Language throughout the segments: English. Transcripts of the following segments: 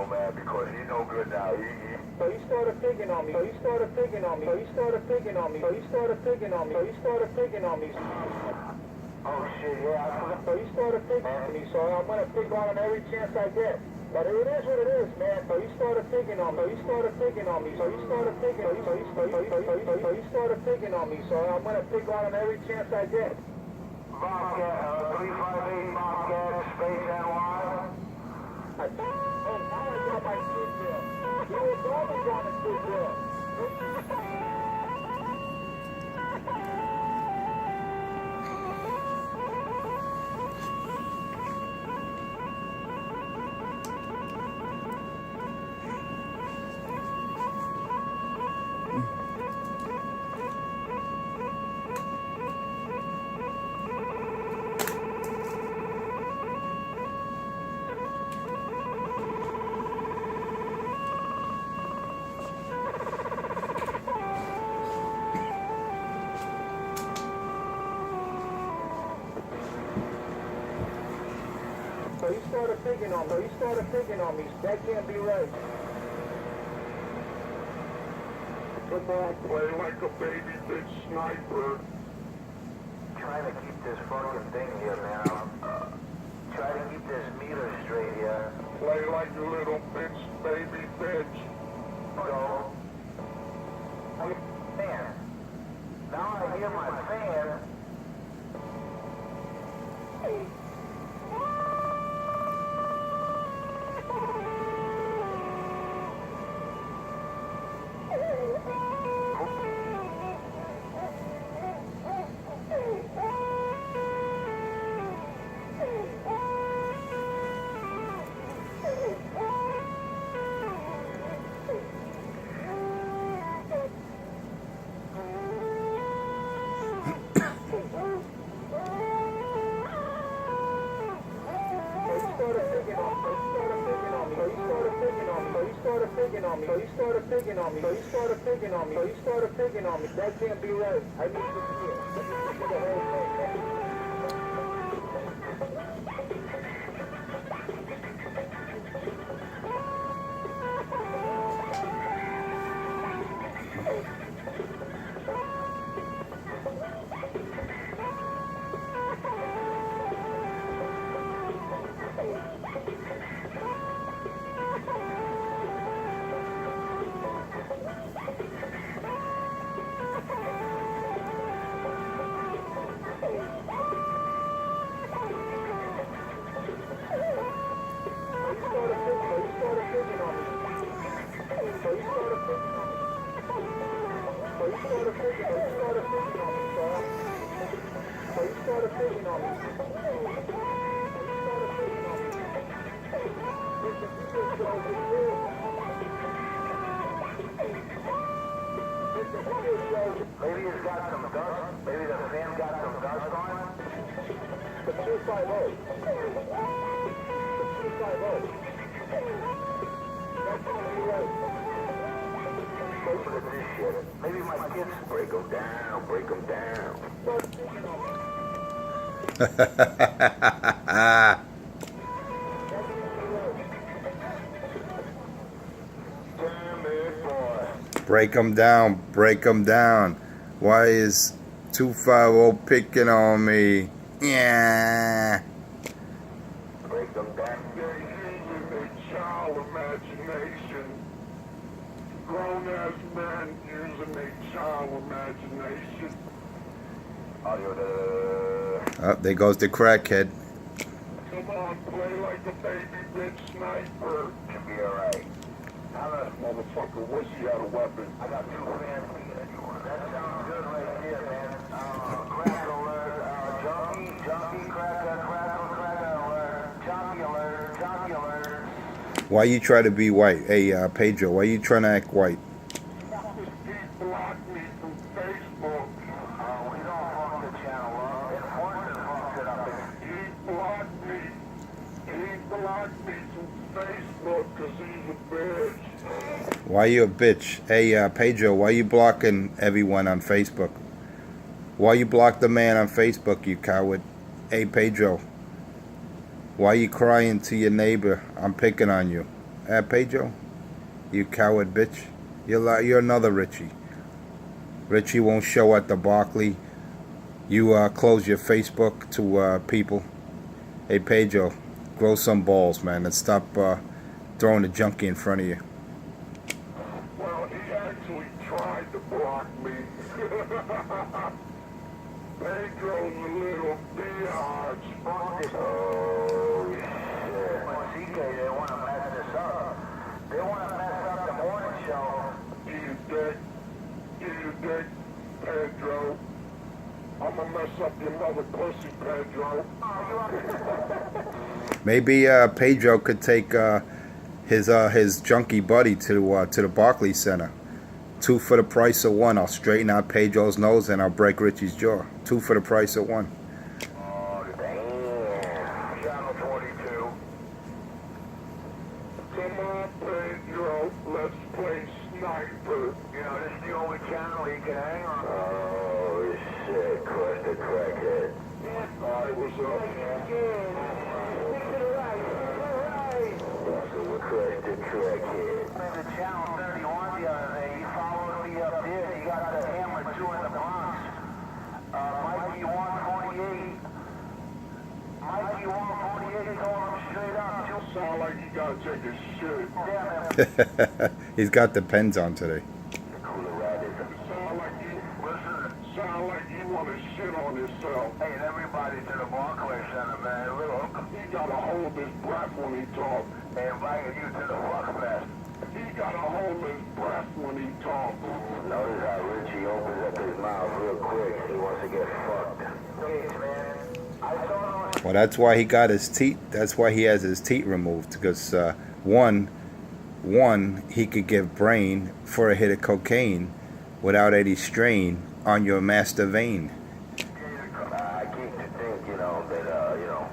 real, man, because he's no good now. So he started picking on me. So he started picking on me. So he started picking on me. So he started picking on me. So he started picking on me. Oh shit, yeah, I forgot. So he started picking on me. So I'm gonna pick on him every chance I get. But it is what it is, man. So he started picking on me. So he started picking on me. So he started picking. So he started picking on me. So I'm gonna pick on him every chance I get. Bobcat, 358 Bobcat, space NY. Oh, now I got my food bill. You was always on the food bill. So he started picking on me. So he started picking on me. That can't be right. Football play like a baby bitch sniper. Trying to keep this fucking thing here, man. Trying to keep this meter straight here. Play like a little bitch, baby bitch. So, fan. Now I hear my fan. That can't be right. I need to see it. The whole thing. Maybe it's got some dust. Maybe the fan got some dust on it. The 250. The 250. That can't be right. Look at this shit. Maybe my kids break them down, break them down. Damn it, boy. Break them down, break them down. Why is 250 picking on me? Yeah. Break them down. They're using their child imagination. Grown-ass men using their child imagination. Oh, there goes the crackhead. Come on, play like a baby bitch sniper. Should be alright. Motherfucker, wish he had a weapon. I got 2 fans. That sounds good right here, man. Crack alert. Junkie, crack alert. Junkie alert. Why you try to be white? Hey, Pedro, why you trying to act white? He blocked me from Facebook. We don't fuck the channel up. Enforcement fucks it up. He blocked me. He blocked me from Facebook because he's a bitch. Why you a bitch? Hey, Pedro, why you blocking everyone on Facebook? Why you block the man on Facebook, you coward? Hey, Pedro, why you crying to your neighbor? I'm picking on you. Pedro? You coward bitch. You're another Richie. Richie won't show at the Barclay. You close your Facebook to people. Hey Pedro, grow some balls, man, and stop throwing the junkie in front of you. Well, he actually tried to block me. Pedro's a little biatch. Oh, shit. Well, CK, they want to mess this up. They want to mess up the morning show. You dick, Pedro. I'm gonna mess up your mother pussy, Pedro. Maybe Pedro could take his junkie buddy to the Barclays Center. 2 for the price of 1. I'll straighten out Pedro's nose and I'll break Richie's jaw. 2 for the price of 1. Oh, damn. Channel 22. Come on, Pedro. Let's play sniper. You know, this is the only channel he can hang on. Oh, shit. Crush the crackhead. I was up. Crush the crackhead. The channel 31 the other day, he followed me up there. He got the hammer 2 in the Bronx. Mikey 148. Mikey 148 told him straight up. Sound like you gotta take a shit. He's got the pens on today. Sound like you want to shit on yourself. Hey, and everybody to the Barclays Center, man. He gotta hold his breath when he talks. They invited you to the Fuck Fest. He gotta hold his breath when he talks. Notice how Richie opens up his mouth real quick. He wants to get fucked. Hey, man. I saw him. Well, that's why he got his teeth. That's why he has his teeth removed. Because one, he could give brain for a hit of cocaine without any strain on your master vein. I keep to think, that,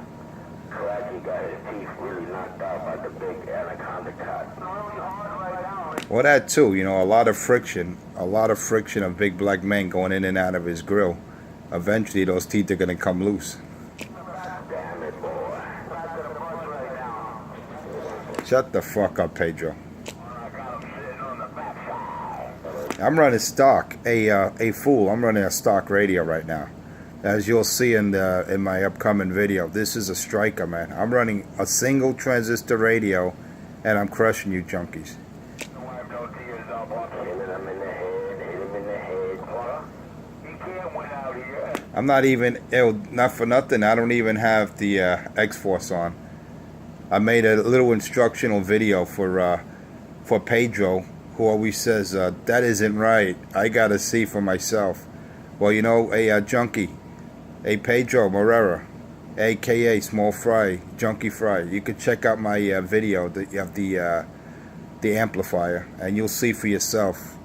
Cracky got his teeth really knocked out by the big anaconda cut. Really hard right now. Well, that too. A lot of friction of big black men going in and out of his grill. Eventually, those teeth are gonna come loose. Damn it, boy. Back to the bus right now. Shut the fuck up, Pedro. I got him sitting on the backside. I'm running stock. A fool. I'm running a stock radio right now. As you'll see in my upcoming video, this is a striker, man. I'm running a single transistor radio, and I'm crushing you junkies. Wipe no tears up. Hit him in the head. Hit him in the head. He can't win out here. I'm not even, not for nothing, I don't even have the X-Force on. I made a little instructional video for Pedro, who always says, that isn't right. I gotta see for myself. Well, a junkie, a Pedro Morera, a.k.a. Small Fry, Junkie Fry. You could check out my video of the amplifier, and you'll see for yourself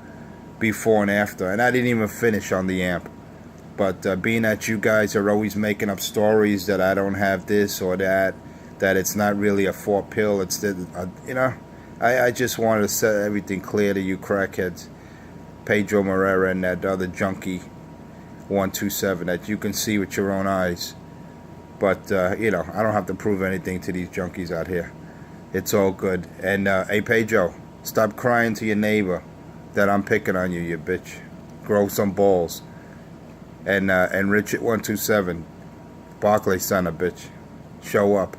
before and after. And I didn't even finish on the amp. But being that you guys are always making up stories that I don't have this or that it's not really a 4-pill, it's I just wanted to set everything clear to you crackheads, Pedro Morera and that other junkie 127, that you can see with your own eyes. But I don't have to prove anything to these junkies out here. It's all good. And hey Pedro, stop crying to your neighbor that I'm picking on you, you bitch. Grow some balls. And Richard 127, Barclays Center, bitch. Show up.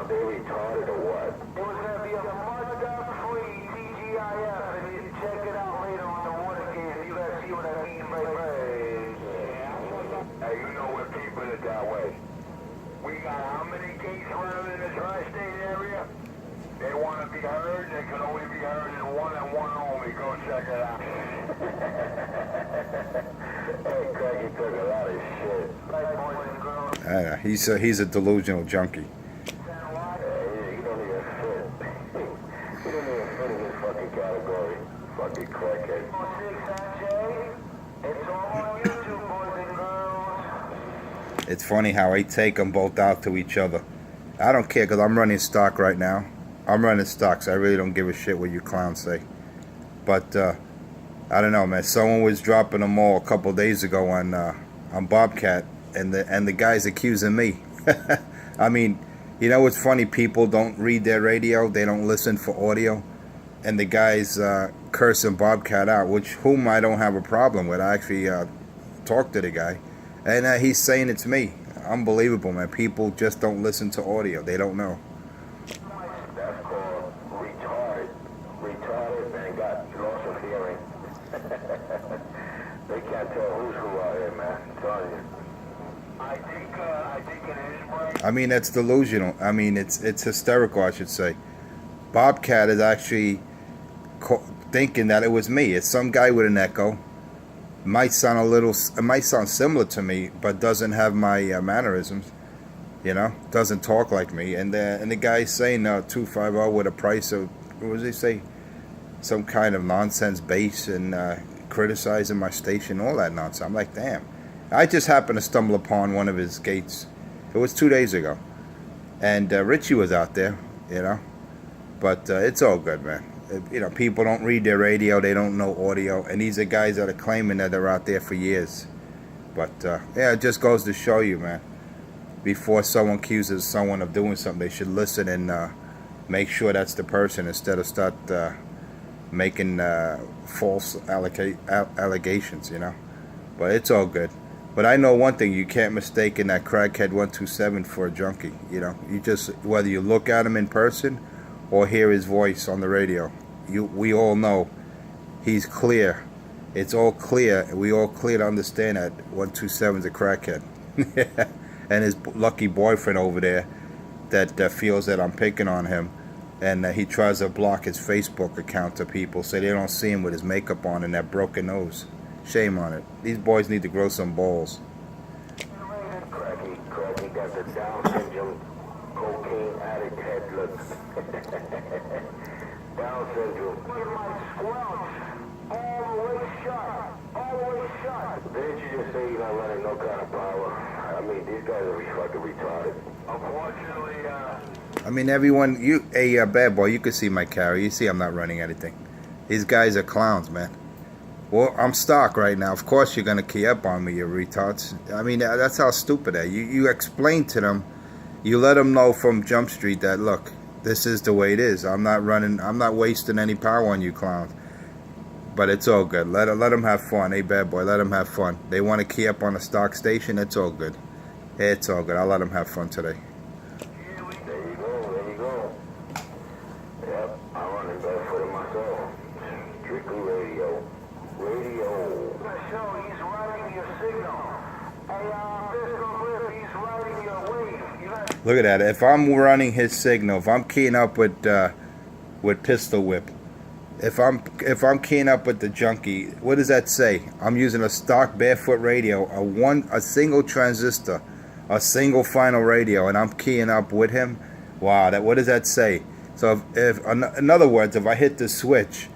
They retarded or what? It was going to be a free TGIF, and you can check it out later on the Watergate. You guys see what I mean by hey, you know we're keeping it that way. We got how many gates running in the tri-state area? They want to be heard. They can only be heard in one and one only. Go check it out. Hey, Craig, you took a lot of shit. Right, boys and girls. He's a delusional junkie. Category. Fucking crackhead. It's all on YouTube, boys and girls. It's funny how I take them both out to each other. I don't care because I'm running stock right now. I'm running stock, so I really don't give a shit what you clowns say. But I don't know, man. Someone was dropping them all a couple of days ago on Bobcat, and the guy's accusing me. I mean, you know what's funny? People don't read their radio. They don't listen for audio. And the guy's cursing Bobcat out, whom I don't have a problem with. I actually talked to the guy, and he's saying it's me. Unbelievable, man. People just don't listen to audio. They don't know. That's called retarded. Retarded and got loss of hearing. They can't tell who's who out here, man. I'm telling you. I think it is right. I mean, that's delusional. I mean, it's hysterical, I should say. Bobcat is actually thinking that it was me. It's some guy with an echo. It might sound similar to me, but doesn't have my mannerisms. You know, doesn't talk like me. And the guy's saying 250 with a price of, what does he say? Some kind of nonsense bass and criticizing my station, all that nonsense. I'm like, damn. I just happened to stumble upon one of his gates. It was 2 days ago, and Richie was out there. You know. But it's all good, man. You know, people don't read their radio. They don't know audio. And these are guys that are claiming that they're out there for years. But, yeah, it just goes to show you, man. Before someone accuses someone of doing something, they should listen and make sure that's the person instead of start making false allegations, you know. But it's all good. But I know one thing. You can't mistake that crackhead 127 for a junkie, you know. You just, whether you look at him in person or hear his voice on the radio, we all know he's clear. It's all clear. We all clear to understand that 127's a crackhead. And his lucky boyfriend over there that feels that I'm picking on him, and he tries to block his Facebook account to people so they don't see him with his makeup on and that broken nose. Shame on it. These boys need to grow some balls. Cracky got the Down syndrome, cocaine addict head look. Down syndrome. Look at my squelch. All the way shut. All the way shut. Didn't you just say you're not running no kind of power? I mean, these guys are fucking retarded. Unfortunately, I mean, everyone, bad boy, you can see my carry. You see I'm not running anything. These guys are clowns, man. Well, I'm stock right now. Of course you're going to key up on me, you retards. I mean, that's how stupid they are. You explain to them, you let them know from Jump Street that, look, this is the way it is. I'm not wasting any power on you clowns. But it's all good. Let them have fun. Hey, bad boy, let them have fun. They want to key up on a stock station, it's all good. It's all good. I'll let them have fun today. there you go. Yep, I'm running Barefoot myself. Strictly radio. So he's riding your signal. Hey, he's riding your wave. Look at that. If I'm running his signal, if I'm keying up with pistol whip, if I'm keying up with the junkie, what does that say? I'm using a stock Barefoot radio, a single transistor, a single final radio, and I'm keying up with him. Wow, what does that say? So if in other words, if I hit the switch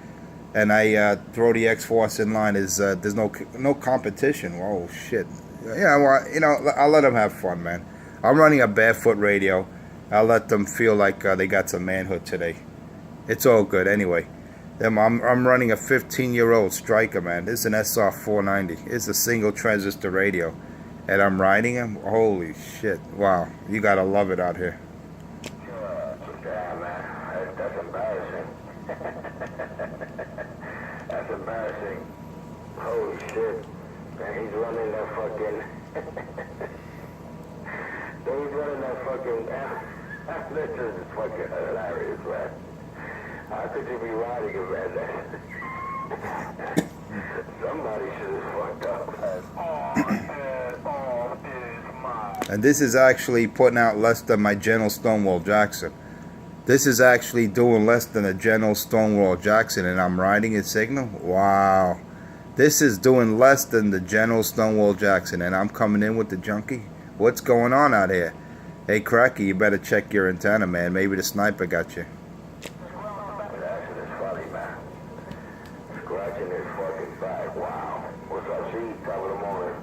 and I throw the X-Force in line, there's no competition. Whoa, shit. Yeah, well, you know, I'll let them have fun, man. I'm running a Barefoot radio. I'll let them feel like they got some manhood today. It's all good anyway. I'm running a 15-year-old Striker, man. This is an SR 490. It's a single transistor radio, and I'm riding him. Holy shit! Wow, you gotta love it out here. Yeah, man, that's embarrassing. That's embarrassing. Holy shit! Man, he's running that fucking. He's running that fucking. This is fucking hilarious, man. How could you be riding a man? Somebody should have fucked up. All is mine. And this is actually putting out less than my General Stonewall Jackson. This is actually doing less than a General Stonewall Jackson, and I'm riding his signal? Wow. This is doing less than the General Stonewall Jackson, and I'm coming in with the junkie? What's going on out here? Hey, Cracky, you better check your antenna, man. Maybe the sniper got you. Wow. What's up, Chief? Top of the morning.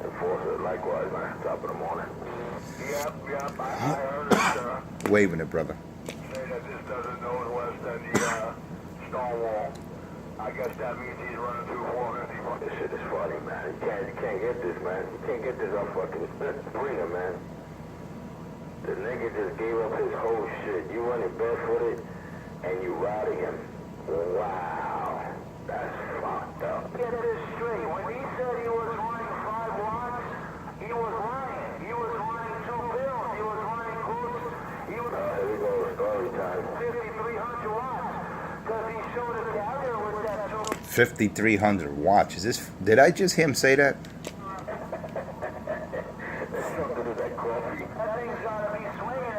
Enforcer, likewise, man. Top of the morning. I heard it, Waving it, brother. say that this doesn't know it less than the Stonewall. I guess that means he's running through 450. This shit is funny, man. You can't get this, man. You can't get this off fucking Springer, man. The nigga just gave up his whole shit. You running barefooted and you riding him. Wow. That's fucked up. Get this straight. When he said he was running 5 watts, he was lying. He was running 2 pills. He was running close. He was here we go, story time. 5,300 watts. Because he showed a carrier with that 5,300 watts. Is this? Did I just hear him say that?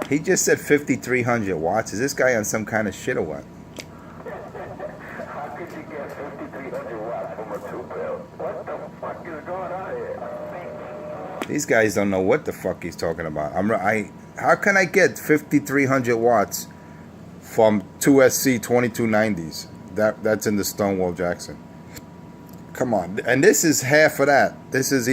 He just said 5,300 watts. Is this guy on some kind of shit or what? How could you get 5,300 watts from a 2-pill? What the fuck is going on here? These guys don't know what the fuck he's talking about. How can I get 5,300 watts from 2SC 2290s? That's in the Stonewall Jackson. Come on, and this is half of that. This is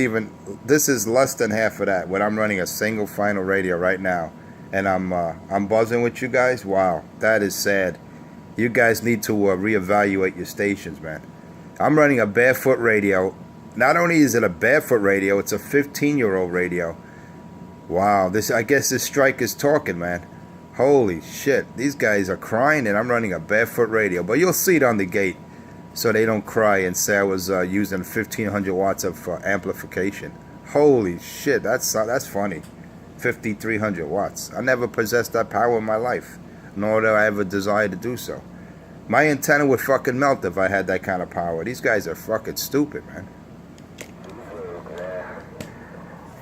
less than half of that. When I'm running a single final radio right now, and I'm buzzing with you guys. Wow, that is sad. You guys need to reevaluate your stations, man. I'm running a Barefoot radio. Not only is it a Barefoot radio, it's a 15-year-old radio. Wow, I guess this strike is talking, man. Holy shit, these guys are crying, and I'm running a Barefoot radio. But you'll see it on the gate, so they don't cry and say I was using 1,500 watts of amplification. Holy shit, that's funny. 5,300 watts. I never possessed that power in my life, nor do I ever desire to do so. My antenna would fucking melt if I had that kind of power. These guys are fucking stupid, man. Yeah.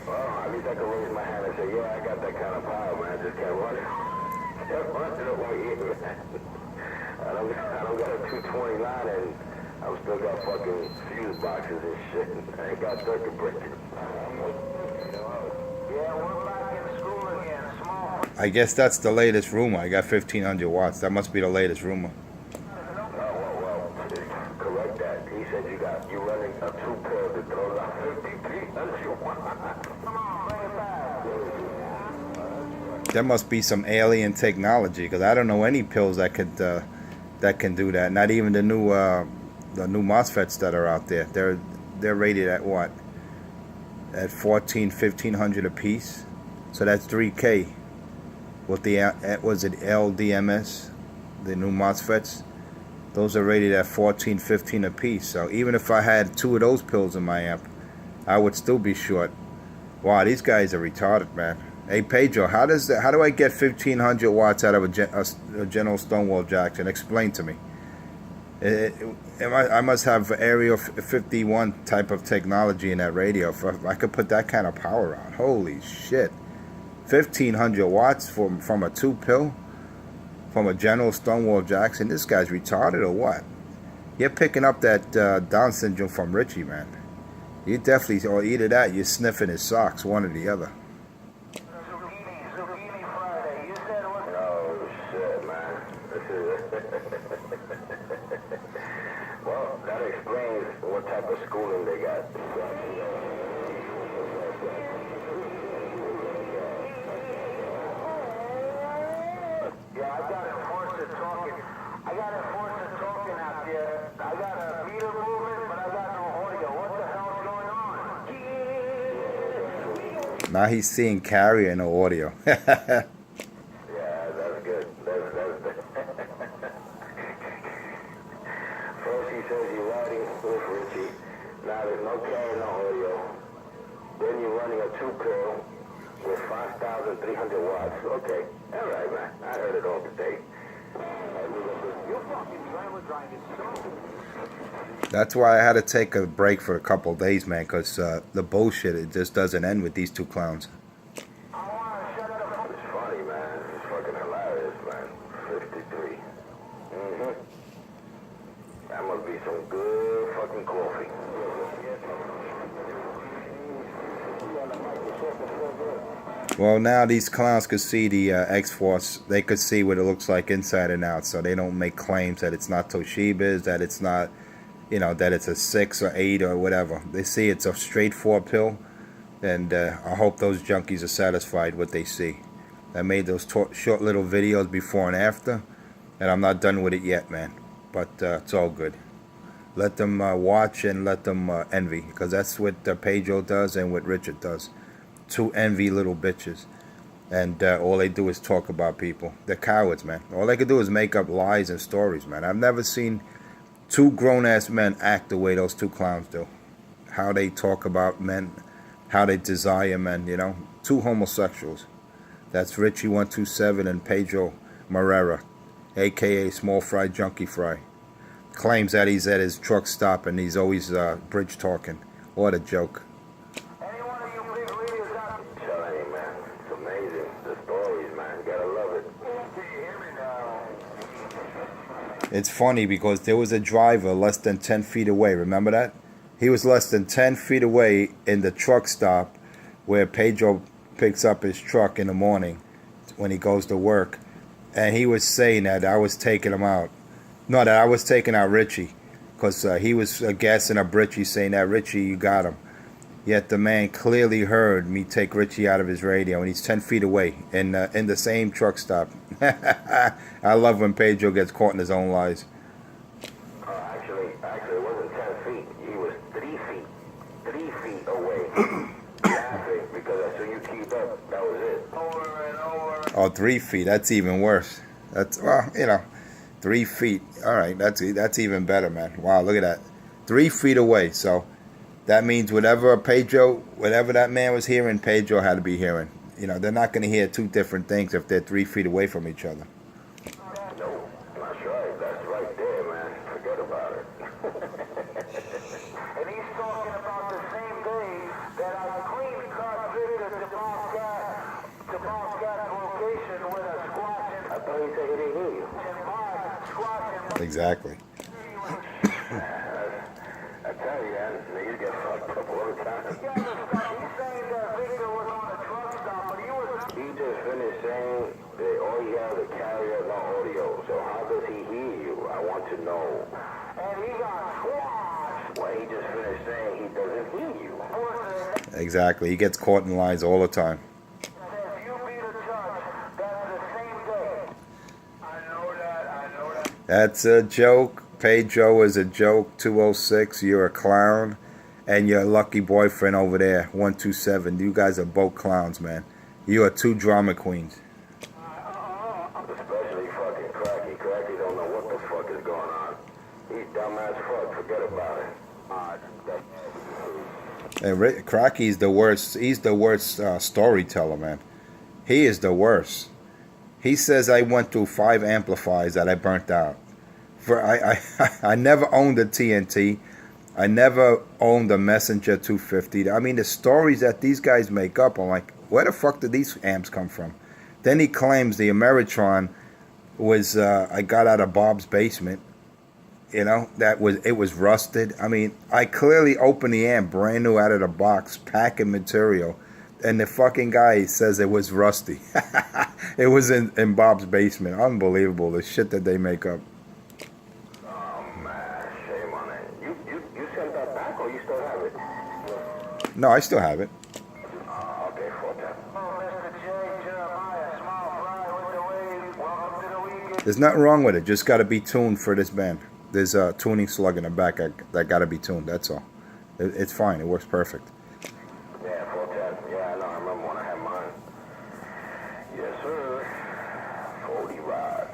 Well, at least I can raise my hand and say, yeah, I got that kind of power, man. I just can't run it. Can't run it over here, man. I don't got a 229 and I've still got fucking fuse boxes and shit. I ain't got circuit breakers. Yeah, we're back in school again. Small. I guess that's the latest rumor. I got 1,500 watts. That must be the latest rumor. Well, correct that. He said you running a 2-pill that throws out 5,300 watts. Come on, bring it back. There must be some alien technology, because I don't know any pills that can do that. Not even the new MOSFETs that are out there. They're rated at what? At 1,500 a piece. So that's 3K. With the was it LDMS, the new MOSFETs? Those are rated at 1,415 a piece. So even if I had 2 of those pills in my amp, I would still be short. Wow, these guys are retarded, man. Hey Pedro, how do I get 1,500 watts out of a General Stonewall Jackson? Explain to me. I must have Area 51 type of technology in that radio. If I could put that kind of power on. Holy shit. 1,500 watts from a 2-pill? From a General Stonewall Jackson? This guy's retarded or what? You're picking up that Down syndrome from Richie, man. You definitely, or either that, you're sniffing his socks, one or the other. Zucchini Friday. You said what? Oh, shit, man. Well, that explains what type of schooling they got. Yeah, I got enforcer talking. I got enforcer talking out there. I got a meter movement, but I got no audio. What the hell's going on? Now he's seeing carrier and no audio. Yeah, that's good. That's First he says you're riding with Richie. Now there's no carry, no audio. Then you're running a 2-pill with 5,300 watts. Okay, all right, man. I heard it all today. You fucking trailer driving so. That's why I had to take a break for a couple of days, man, because the bullshit, it just doesn't end with these 2 clowns. I want to shut up. It's funny, man. It's fucking hilarious, man. 53. That must be some good fucking coffee. Well, now these clowns could see the X-Force. They could see what it looks like inside and out, so they don't make claims that it's not Toshiba's, that it's not, that it's a 6 or 8 or whatever. They see it's a straight 4-pill And I hope those junkies are satisfied what they see. I made those short little videos before and after, and I'm not done with it yet, man. But it's all good. Let them watch and let them envy, because that's what Pedro does and what Richard does. Two envy little bitches. And all they do is talk about people. They're cowards, man. All they can do is make up lies and stories, man. I've never seen two grown-ass men act the way those two clowns do. How they talk about men, how they desire men, you know. Two homosexuals. That's Richie 127 and Pedro Marrera, a.k.a. Small Fry Junkie Fry. Claims that he's at his truck stop and he's always bridge talking. What a joke. Any one of you big leaders out there? Telling you, man. It's amazing. The stories, man. You gotta love it. Can you hear me now? It's funny because there was a driver less than 10 feet away. Remember that? He was less than 10 feet away in the truck stop where Pedro picks up his truck in the morning when he goes to work. And he was saying that I was taking him out. No, that I was taking out Richie. Because he was gassing up Richie, saying that, Richie, you got him. Yet the man clearly heard me take Richie out of his radio. And he's 10 feet away in the same truck stop. I love when Pedro gets caught in his own lies. Actually, it wasn't 10 feet. He was 3 feet. 3 feet away. Laughing because as soon as you keep up, that was it. Over and over. Oh, 3 feet. That's even worse. That's, well, you know, 3 feet. All right, that's even better, man. Wow, look at that. 3 feet away. So that means whatever that man was hearing, Pedro had to be hearing. You know, they're not going to hear two different things if they're 3 feet away from each other. No, that's right. That's right there, man. Forget about it. And he's talking about the same day that I cleaned cut Victor to Bobcat's location with a squatch. I thought he said he didn't hear you. Exactly. I tell you, man, niggas get fucked up all the time. He's saying that Victor was on a truck stop, but he just finished saying that all he has is a carrier, no audio. So how does he hear you? I want to know. And he got squashed. Well, he just finished saying he doesn't hear you. Exactly. He gets caught in lies all the time. If you be the judge, that's the same day. I know that. That's a joke. Pedro is a joke. 206, you're a clown. And your lucky boyfriend over there, 127. You guys are both clowns, man. You are two drama queens. Especially fucking Cracky. Cracky don't know what the fuck is going on. He's dumb as fuck. Forget about it. And Cracky's the worst. He's the worst storyteller, man. He is the worst. He says I went through 5 amplifiers that I burnt out. I never owned a TNT. I never owned a Messenger 250. I mean, the stories that these guys make up, I'm like, where the fuck did these amps come from? Then he claims the Ameritron was I got out of Bob's basement. You know, it was rusted. I mean, I clearly opened the amp brand new out of the box, packing material, and the fucking guy says it was rusty. It was in Bob's basement. Unbelievable, the shit that they make up. Oh man, shame on it. You sent that back or you still have it? No, I still have it. Oh, okay, for that. Oh, Mr. J. Jeremiah, small fry with the wave. Welcome to the weekend. There's nothing wrong with it. Just got to be tuned for this band. There's a tuning slug in the back that got to be tuned. That's all. It's fine. It works perfect. Yeah, for that. Yeah, I know. I remember when I had mine. Yes, sir. 40 Raj.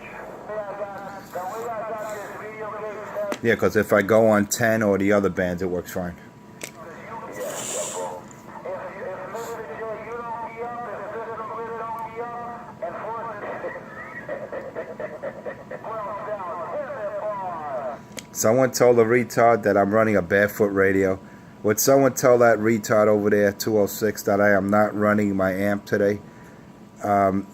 Yeah, because if I go on 10 or the other bands, it works fine. Someone told a retard that I'm running a Barefoot radio. Would someone tell that retard over there, 206, that I am not running my amp today?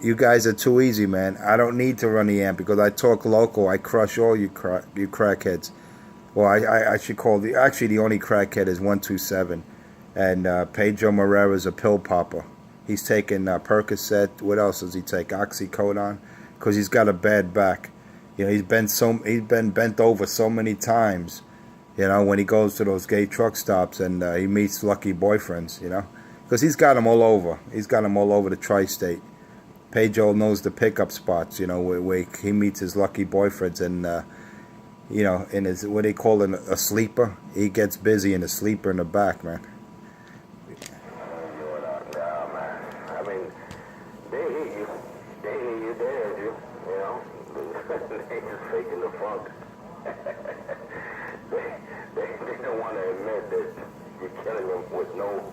You guys are too easy, man. I don't need to run the amp because I talk local. I crush all you crackheads. Well, I should call actually the only crackhead is 127. And Pedro Marrera is a pill popper. He's taking Percocet. What else does he take? Oxycodone? Because he's got a bad back. You know, he's been bent over so many times. You know, when he goes to those gay truck stops and he meets lucky boyfriends. You know, because he's got them all over. He's got them all over the tri-state. Pedro knows the pickup spots, you know, where he meets his lucky boyfriends, and you know, in his, what they call a sleeper. He gets busy in the sleeper in the back, man. I mean, they hear you. They hear you, they heard you, you know. They just faking the funk. they don't want to admit that you're killing them with no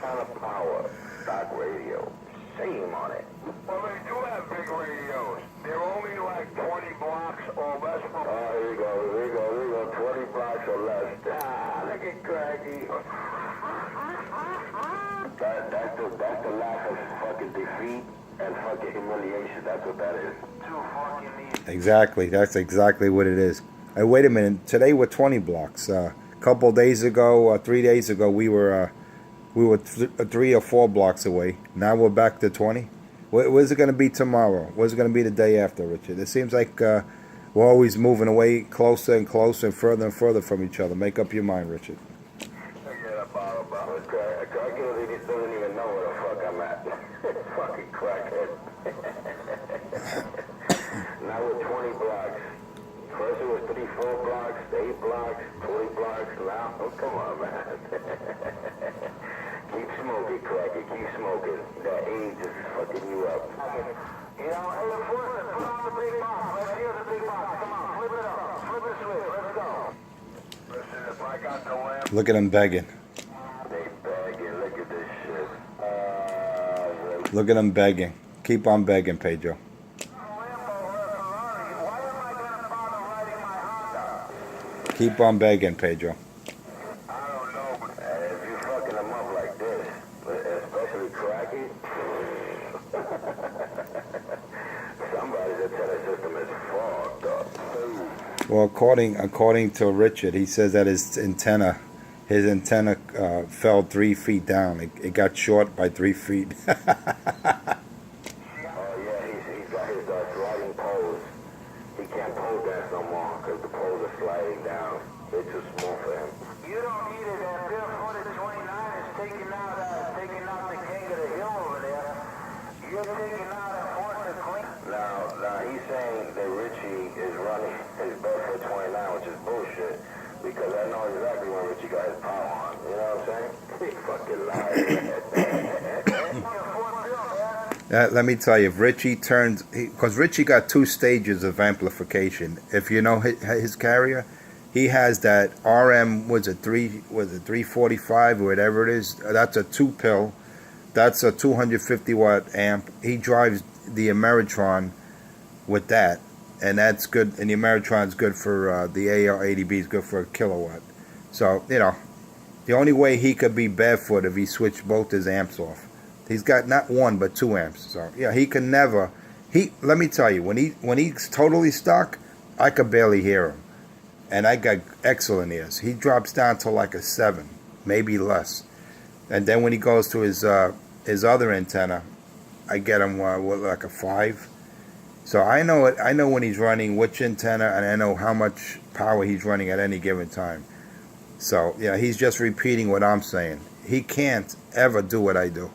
kind of power. Stock radio. Shame on it. Well, they do have big radios. They're only like 20 blocks or less from... Oh, here you go. 20 blocks or less. Ah, look at Craggy. That's the lack of fucking defeat and fucking humiliation. That's what that is. Too fucking easy. Exactly. That's exactly what it is. Hey, wait a minute. Today we're 20 blocks. A couple days ago, 3 days ago, we were 3 or 4 blocks away. Now we're back to 20. Where's it going to be tomorrow? Where's it going to be the day after, Richard? It seems like we're always moving away closer and closer and further from each other. Make up your mind, Richard. Forget about it. Craggy doesn't even know where the fuck I'm at. Fucking crackhead. Now we're 20 blocks. First it was 3, 4 blocks, 8 blocks, 20 blocks. Now, oh, come on, man. Keep smoking, Cracky. Keep smoking. That age is fucking you up. You know, hey, Enforcer, put on the big box. Right here's the big box. Come on, flip it up. Flip it switch. Let's go. Listen, if I got the lamp... Look at him begging. They begging. Look at this shit. Look at him begging. Keep on begging, Pedro. Keep on begging, Pedro. I don't know, but if you're fucking them up like this, especially Cracky, somebody's antenna system is fogged up. Well, according to Richard, he says that his antenna fell 3 feet down. It got short by 3 feet. Oh yeah, he's got his sliding poles. He can't pole dance no more because the poles are sliding down. They're too small for him. You don't need it. That Barefoot at 29 is taking out the king of the hill over there. You're taking out a force of clean. Now he's saying that Richie is running his Barefoot 29, which is bullshit. Because I know exactly when Richie got his power on. You know what I'm saying? He fucking lied. Let me tell you, if Richie turns, because Richie got 2 stages of amplification. If you know his carrier, he has that RM, was it 345 or whatever it is. That's a 2-pill. That's a 250 watt amp. He drives the Ameritron with that, and that's good. And the Ameritron's good for the AR80B is good for a kilowatt. So you know, the only way he could be Barefoot if he switched both his amps off. He's got not 1 but 2 amps. So yeah, he can never. Let me tell you, when he's totally stuck, I could barely hear him, and I got excellent ears. He drops down to like a 7, maybe less, and then when he goes to his other antenna, I get him like a 5. So I know it. I know when he's running which antenna, and I know how much power he's running at any given time. So yeah, he's just repeating what I'm saying. He can't ever do what I do.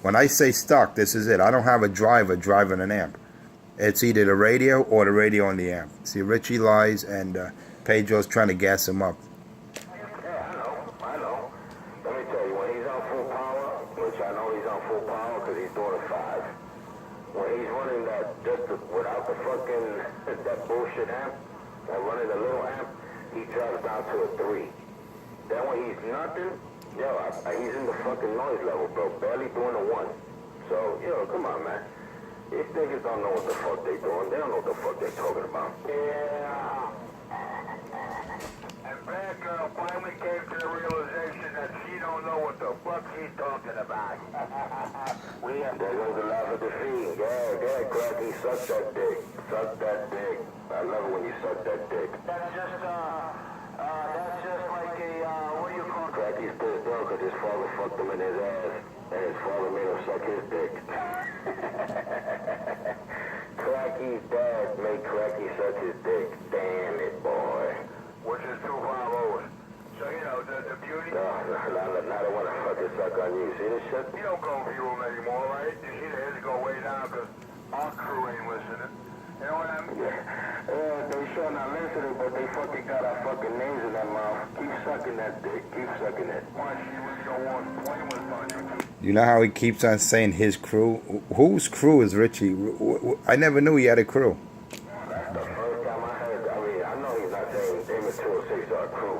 When I say stuck, this is it. I don't have a driver driving an amp. It's either the radio or the radio on the amp. See, Richie lies, and Pedro's trying to gas him up. Yeah, I know. Let me tell you, when he's on full power, which I know he's on full power because he's doing a 5, when he's running that without the fucking, that bullshit amp, and running the little amp, he drops down to a 3. Then when he's nothing, he's in the fucking noise level, bro, barely doing a 1. So, come on, man. These niggas don't know what the fuck they doing. They don't know what the fuck they talking about. Yeah. And Bad Girl finally came to the realization that she don't know what the fuck she's talking about. There goes the laugh of defeat. Yeah, Cracky, suck that dick. Suck that dick. I love it when you suck that dick. That's just like a, what do you call it? Cracky's pissed off because his father fucked him in his ass, and his father made him suck his dick. Cracky's dad made Cracky suck his dick. Damn it, boy. Which is 2 5 So, the beauty? No, not I want to fucking suck on you. See this shit? You don't go view them anymore, right? You see the heads go way down because our crew ain't listening. You know what I mean? Yeah, they sure not listening, but they fucking got our fucking names in their mouth. Keep sucking that dick. Keep sucking it. Why she really don't want blameless on you? You know how he keeps on saying his crew? Whose crew is Richie? I never knew he had a crew. That's the first time I heard. I mean, I know he's not saying Damon 206 our crew.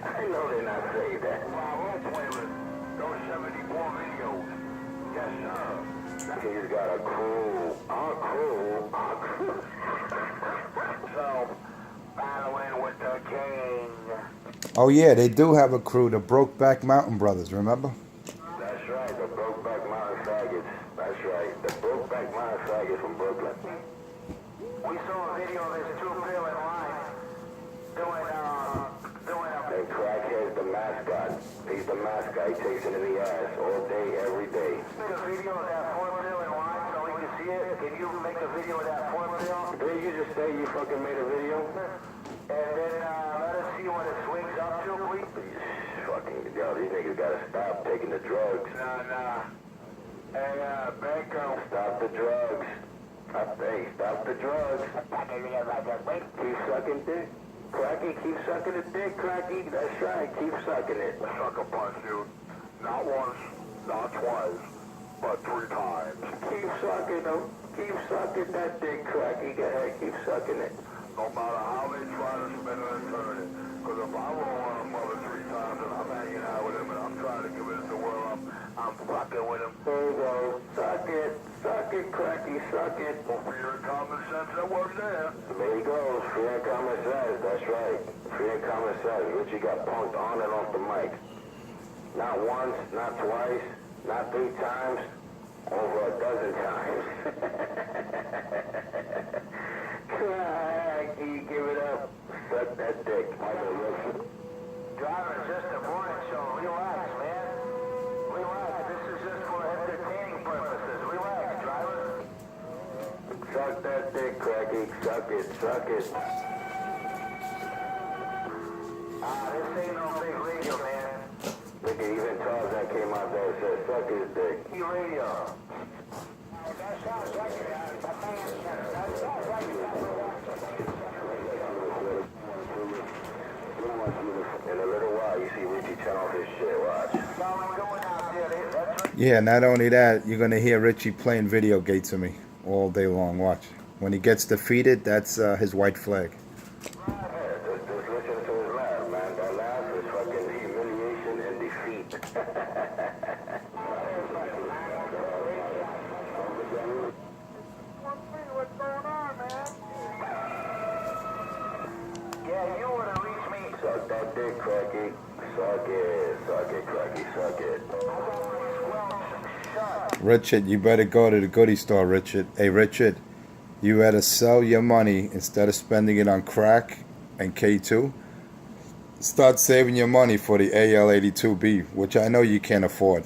I know they're not saying that. Well, we'll play with those 74 videos. Yes, sir. He's got a crew. Our crew. Our crew. So, battling with the king. Oh yeah, they do have a crew, the Brokeback Mountain Brothers, remember? That's right, the Brokeback Mountain Faggots. That's right, the Brokeback Mountain Faggots from Brooklyn. We saw a video of this two-bill in line doing And Crackhead's the mascot. He's the mascot. He takes it in the ass all day, every day. make a video of that four-bill in line so we can see it. Can you make a video of that four-bill? Didn't you just say you fucking made a video? And then let us see what it swings up to, please. Fucking, yo, these niggas gotta stop taking the drugs. Nah. Hey, Banco. Stop the drugs. Hey, stop the drugs. Keep sucking dick. Cracky, keep sucking the dick, Cracky. That's right, keep sucking it. Sucker punch, dude. Not once, not twice, but 3 times. Keep sucking them. Keep sucking that dick, Cracky. Go ahead, keep sucking it. No matter how they try to spin it and turn it. Because if I roll on a mother 3 times and I'm hanging out with him and I'm trying to convince the world I'm fucking with him. There you go. Suck it, Cracky, suck it. For fear and common sense that works there. There he goes. Free and common sense. That's right. Free and common sense. Richie got punked on and off the mic. Not once, not twice, not 3 times, over a dozen times. Cracky, give it up. Suck that dick. Driver, just a morning show. Relax, man. Relax. This is just for entertaining purposes. Relax, driver. Suck that dick, Cracky. Suck it, suck it. This ain't no big radio, man. Look, even Tarzan came out there and said, suck his dick. He radio. In a little while, you see Richie turn off his shit, watch. Yeah, not only that, you're gonna hear Richie playing video games to me all day long. Watch. When he gets defeated, that's his white flag. Just listen to his laugh, man. That laugh is fucking humiliation and defeat. What's going on, man? Yeah, you would have reached me. Suck that dick, Cracky. Suck it, Cracky, suck it. Richard, you better go to the goodie store, Richard. Hey, Richard, you better sell your money instead of spending it on crack and K2. Start saving your money for the AL82B, which I know you can't afford.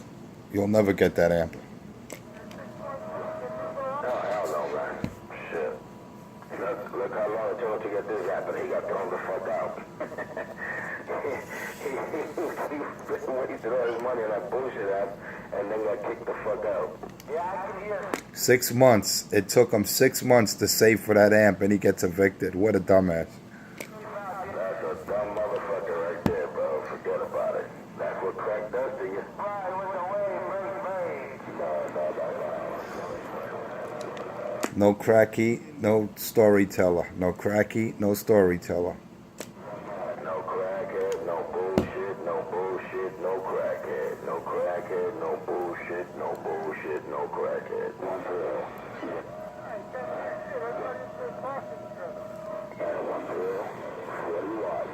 You'll never get that amp. Oh, hell no, man. Shit. Look how long it took to get this happened. He got thrown the fuck out. He wasted all his money on that bullshit app and then got kicked the fuck out. Yeah, I can hear. 6 months. It took him 6 months to save for that amp, and he gets evicted. What a dumbass. That's a dumb motherfucker right there, bro. Forget about it. That's what crack does to you. Right, with the way, No cracky, no storyteller. No cracky, no storyteller. No crackhead, no bullshit, no bullshit, no crackhead. No crackhead, no bullshit, no bullshit, no crackhead. One for all. One for all. What do you want?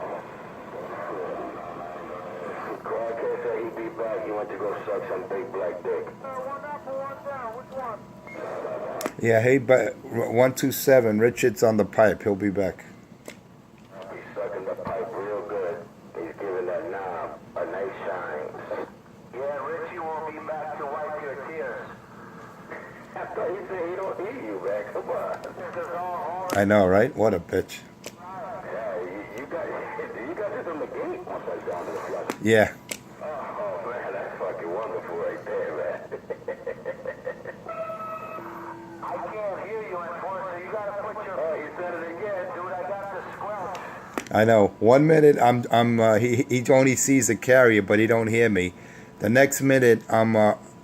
Crackhead said he'd be back. He went to go suck some big black dick. One up or one down? Which one? Yeah, hey, 127, Richard's on the pipe. He'll be back. He's sucking the pipe real good. He's giving that knob a nice shine. Yeah, Richie will be back to wipe your tears. I thought he said he don't hear you, man. Come on. I know, right? What a bitch. Yeah, you got just a Yeah. Oh, man, that's fucking wonderful right there, man. I can't hear you, unfortunately. You gotta put your... Oh, you said it again. Dude, I got the squelch. I know. 1 minute he only sees the carrier, but he don't hear me. The next minute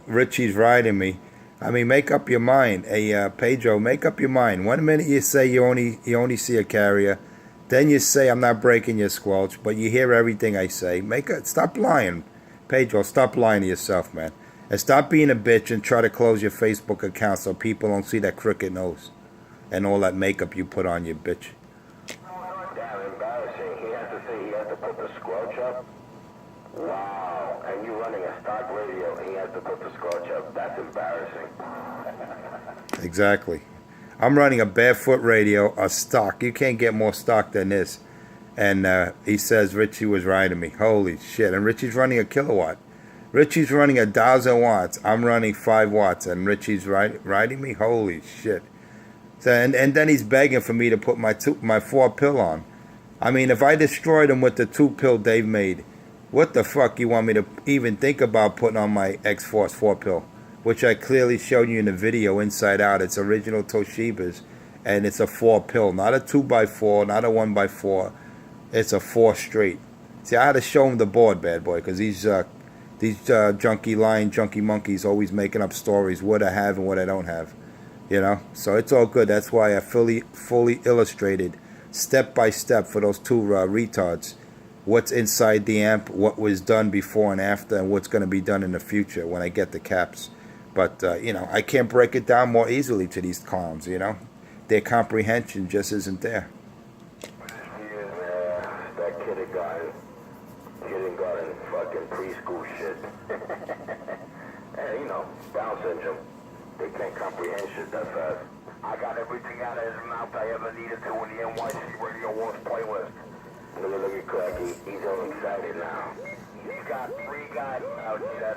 Richie's riding me. I mean, make up your mind. Hey, Pedro, make up your mind. 1 minute you say you only see a carrier, then you say I'm not breaking your squelch, but you hear everything I say. Stop lying, Pedro. Stop lying to yourself, man, and stop being a bitch and try to close your Facebook account so people don't see that crooked nose and all that makeup you put on, you bitch. Damn embarrassing. He has to put the squelch up. Wow. And you running a stock radio, he has to put the squelch up. That's embarrassing. Exactly. I'm running a Barefoot radio, a stock. You can't get more stock than this. And he says Richie was riding me. Holy shit. And Richie's running a kilowatt. Richie's running 1,000 watts. I'm running 5 watts. And Richie's riding me? Holy shit. So, and then he's begging for me to put my 4-pill on. I mean, if I destroyed him with the 2-pill Dave made, what the fuck you want me to even think about putting on my X-Force 4-pill? Which I clearly showed you in the video inside out. It's original Toshiba's, and it's a 4-pill, not a 2x4, not a 1x4. It's a 4 straight. See, I had to show him the board, bad boy, because these junkie monkeys always making up stories, what I have and what I don't have. You know, so it's all good. That's why I fully illustrated, step by step, for those 2 retards, what's inside the amp, what was done before and after, and what's going to be done in the future when I get the caps. But, you know, I can't break it down more easily to these clowns, you know. Their comprehension just isn't there. Yeah, that kindergarten fucking preschool shit. Hey, you know, Down syndrome. They can't comprehend shit that fast. I got everything out of his mouth I ever needed to in the NYC Radio Wars playlist. Look at Cracky. He's all excited now. He's got 3 guys out there.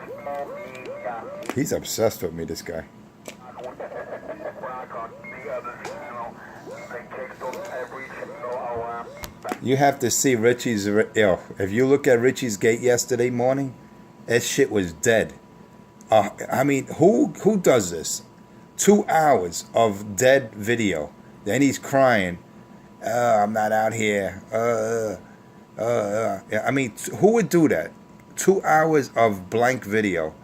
He's obsessed with me, this guy. You have to see Richie's. If you look at Richie's gate yesterday morning, that shit was dead. I mean, who does this? 2 hours of dead video. Then he's crying. I'm not out here. I mean, who would do that? 2 hours of blank video.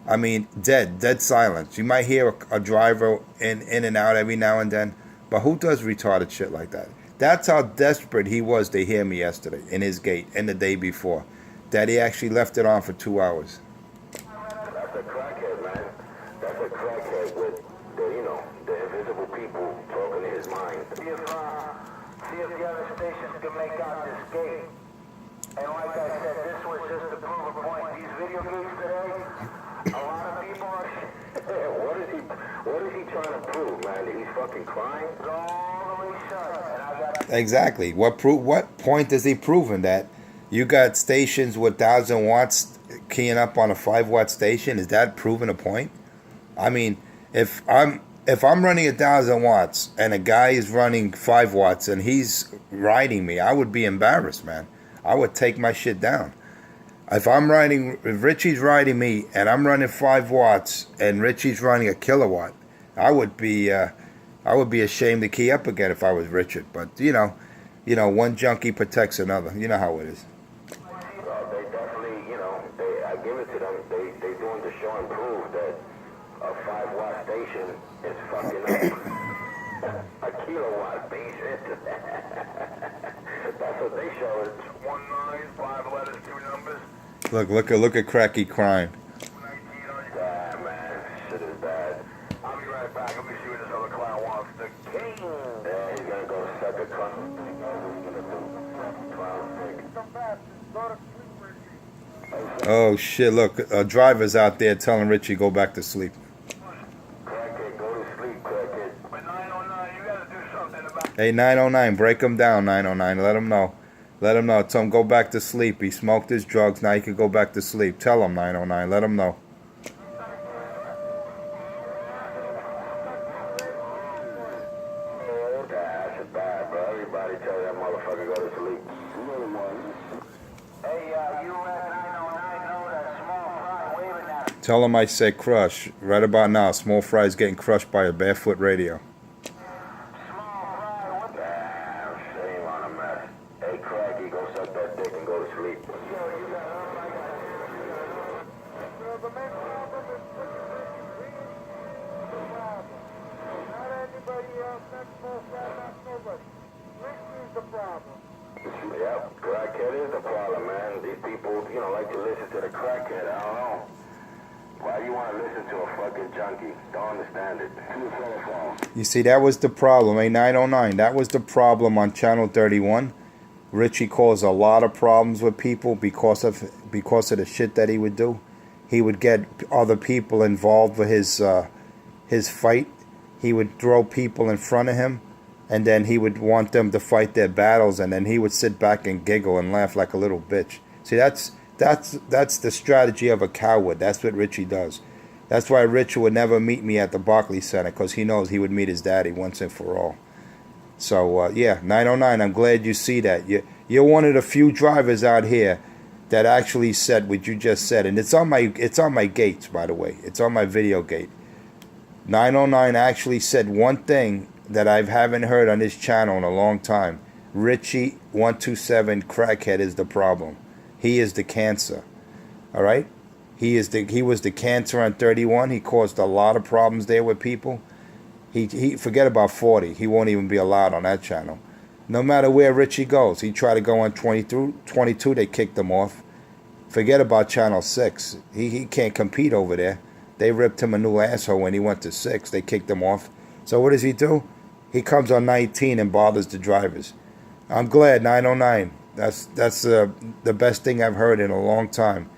I mean, dead silence. You might hear a driver in and out every now and then, but who does retarded shit like that? That's how desperate he was to hear me yesterday in his gate and the day before, that he actually left it on for 2 hours. That's a crackhead, man. That's a crackhead with the invisible people talking in his mind. See if the other stations can make out this gate. And like I said, this was just to prove a point. These video games today, a lot of people are... What is he trying to prove, man? That he's fucking crying? It's all the way shut. And I got... Exactly. What point is he proving that? You got stations with 1,000 watts keying up on a 5-watt station. Is that proving a point? I mean, if I'm running 1,000 watts and a guy is running 5 watts and he's riding me, I would be embarrassed, man. I would take my shit down. If Richie's riding me and I'm running 5 watts and Richie's running a kilowatt, I would be ashamed to key up again if I was Richard. But you know, one junkie protects another. You know how it is. Well, they definitely, I give it to them. They doing the show and prove that a 5-watt station is fucking up a kilowatt station. That's what they show. It's 19, 5 letters, 2 numbers. Look at Cracky crying. Yeah, man, shit is bad. I'll be right back. Let me see what this other clown wants. The king. Yeah, he's gonna go suck a clown. Oh shit! Look, a driver's out there telling Richie go back to sleep. Crackhead, go to sleep, crackhead. But 909, you gotta do something about it. Hey, 909, break him down, 909. Let him know. Tell him go back to sleep. He smoked his drugs. Now he can go back to sleep. Tell him, 909. Let him know. That's bad, bro. Everybody tell that motherfucker go to sleep. Hey, you recognize Tell him I said crush. Right about now, Small Fry's getting crushed by a Barefoot radio. Shame on him, man. Hey, Craggy, go suck that dick and go to sleep. Yep, crackhead is the problem, man. These people, like to listen to the crackhead. I don't know. Why do you want to listen to a fucking junkie? Don't understand it. You see, that was the problem, 909. That was the problem on Channel 31. Richie caused a lot of problems with people because of the shit that he would do. He would get other people involved with his fight. He would throw people in front of him, and then he would want them to fight their battles, and then he would sit back and giggle and laugh like a little bitch. See, that's the strategy of a coward. That's what Richie does. That's why Richie would never meet me at the Barclays Center, because he knows he would meet his daddy once and for all. So, yeah, 909, I'm glad you see that. You're one of the few drivers out here that actually said what you just said. And it's on my gates, by the way. It's on my video gate. 909 actually said one thing that I haven't heard on this channel in a long time. Richie 127 crackhead is the problem. He is the cancer. All right? He was the cancer on 31. He caused a lot of problems there with people. He forget about 40. He won't even be allowed on that channel. No matter where Richie goes, he tried to go on 22. They kicked him off. Forget about Channel 6. He can't compete over there. They ripped him a new asshole when he went to 6. They kicked him off. So what does he do? He comes on 19 and bothers the drivers. I'm glad, 909. That's the best thing I've heard in a long time.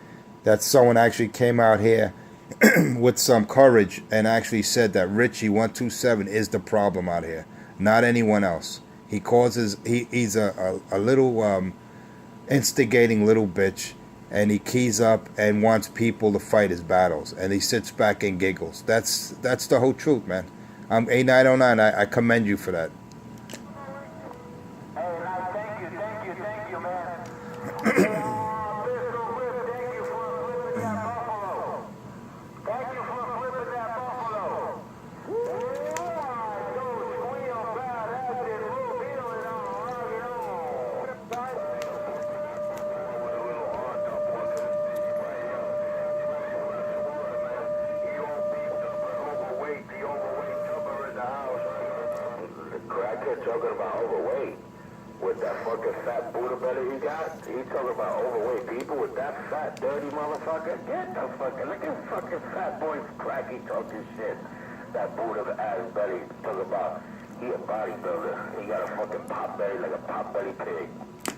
That someone actually came out here with some courage and actually said that Richie 127 is the problem out here, not anyone else. He's a little instigating little bitch, and he keys up and wants people to fight his battles, and he sits back and giggles. That's the whole truth, man. A909, I commend you for that. Hey, thank you, man. Thank you for flipping that buffalo. Crackhead talking about overweight with that fucking fat Buddha belly he got. He talking about overweight people with that fat, dirty motherfucker. Get the fucking, look at fucking fat boy Cracky talking shit. That Buddha ass belly talking about he a bodybuilder. He got a fucking pot belly like a pot belly pig.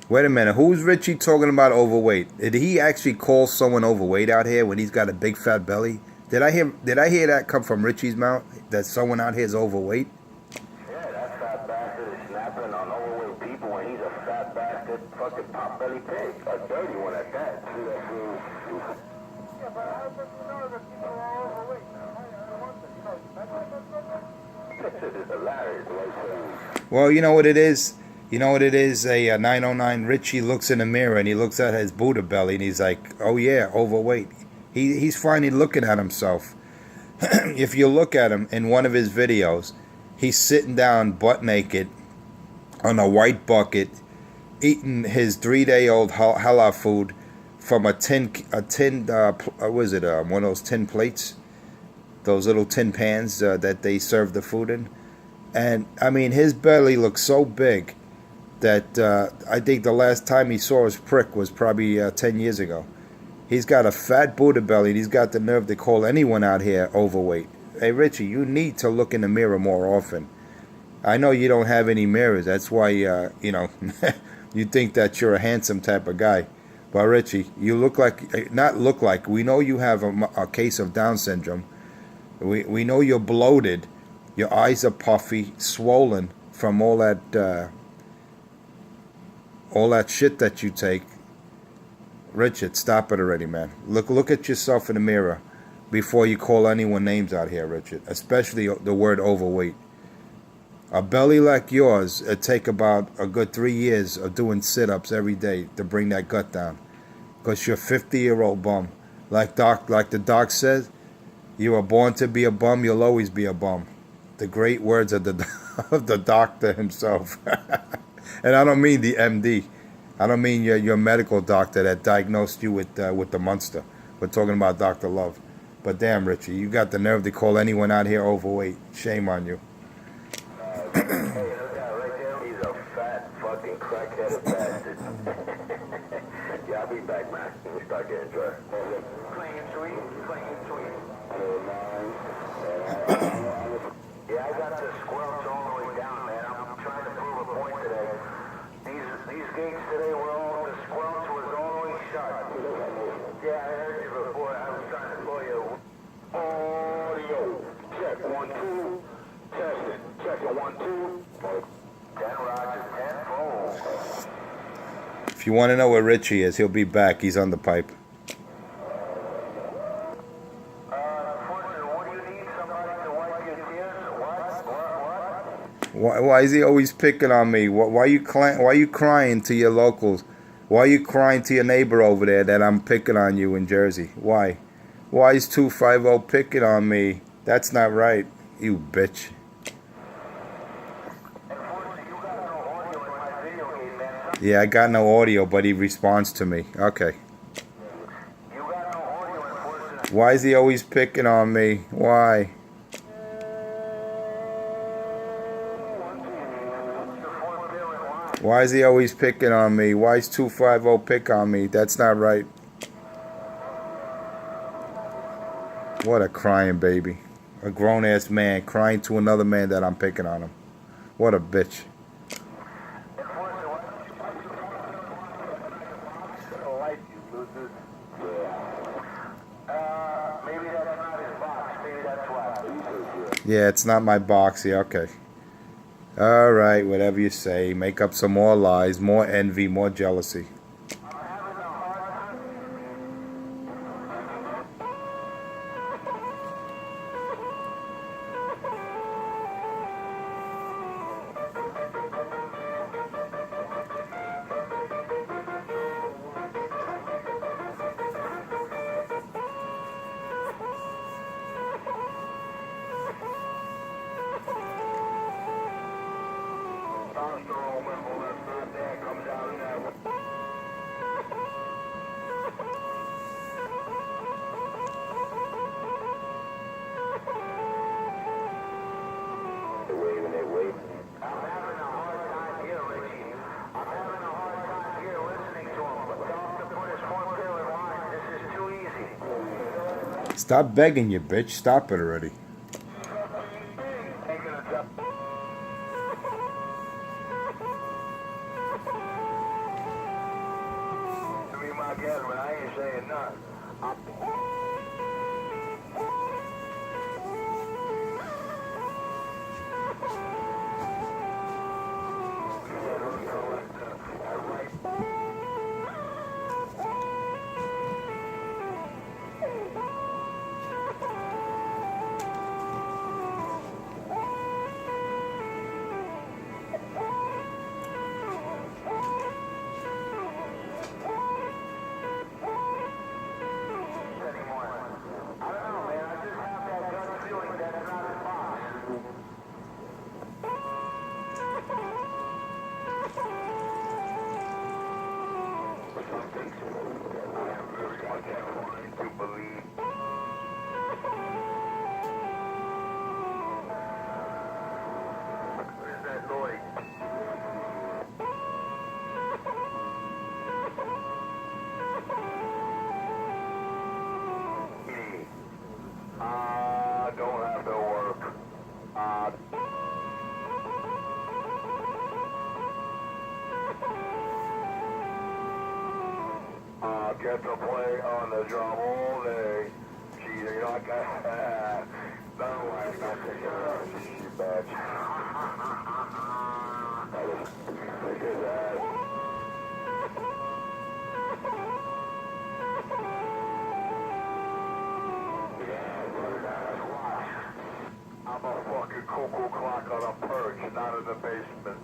Wait a minute, who's Richie talking about overweight? Did he actually call someone overweight out here when he's got a big fat belly? Did I hear that come from Richie's mouth? That someone out here is overweight? Yeah, that fat bastard is snapping on overweight people when he's a fat bastard fucking pot belly pig. A dirty one at that. See that fool? Yeah, but how does you know that people are overweight? This shit is hilarious. Well, you know what it is? You know what it is? A 909 Richie looks in the mirror and he looks at his Buddha belly and he's like, oh yeah, overweight. He's finally looking at himself. If you look at him in one of his videos, he's sitting down butt naked on a white bucket, eating his 3-day-old halal food from one of those tin plates, those little tin pans that they serve the food in. And I mean, his belly looks so big that I think the last time he saw his prick was probably 10 years ago. He's got a fat Buddha belly, and he's got the nerve to call anyone out here overweight. Hey, Richie, you need to look in the mirror more often. I know you don't have any mirrors. That's why, you think that you're a handsome type of guy. But, Richie, you look like, not look like, we know you have a case of Down syndrome. We know you're bloated. Your eyes are puffy, swollen from all that shit that you take. Richard, stop it already, man. Look at yourself in the mirror before you call anyone names out here, Richard. Especially the word overweight. A belly like yours, it'd take about a good 3 years of doing sit-ups every day to bring that gut down. Because you're a 50-year-old bum. Like the doc says, you were born to be a bum, you'll always be a bum. The great words of the of the doctor himself. And I don't mean the MD. I don't mean your medical doctor that diagnosed you with the monster. We're talking about Dr. Love. But damn, Richie, you got the nerve to call anyone out here overweight. Shame on you. Hey, look at right there. He's a fat fucking crackheaded bastard. Yeah, I'll be back, man. Let me start getting dressed. Clean and sweet, clean and sweet. Yeah, I got the squelch all the way down, man. I'm trying to prove a point today. These gates today were all, the squelch was all the way shut. Yeah, I heard you before. I was trying to call you. Audio. Check 1 2. Test it. Check it 1 2. 10 Roger, 10 phone. If you want to know where Richie is, he'll be back. He's on the pipe. What do you need? Somebody to wipe your tears? What? Why is he always picking on me? Why you crying to your locals? Why are you crying to your neighbor over there that I'm picking on you in Jersey? Why? Why is 250 picking on me? That's not right, you bitch. Yeah, I got no audio, but he responds to me. Okay. Why is he always picking on me? Why? Why is he always picking on me? Why is 250 pick on me? That's not right. What a crying baby. A grown-ass man crying to another man that I'm picking on him. What a bitch. Yeah, it's not my box. Yeah, okay. All right, whatever you say. Make up some more lies, more envy, more jealousy. Stop begging you, bitch. Stop it already. I ain't saying nothing. Don't have to work. Get to play on the drum all day. Gee, you know, like that. No, I'm not taking her. She bitch. Look at that. I'm a fucking cuckoo clock on a perch, not in the basement.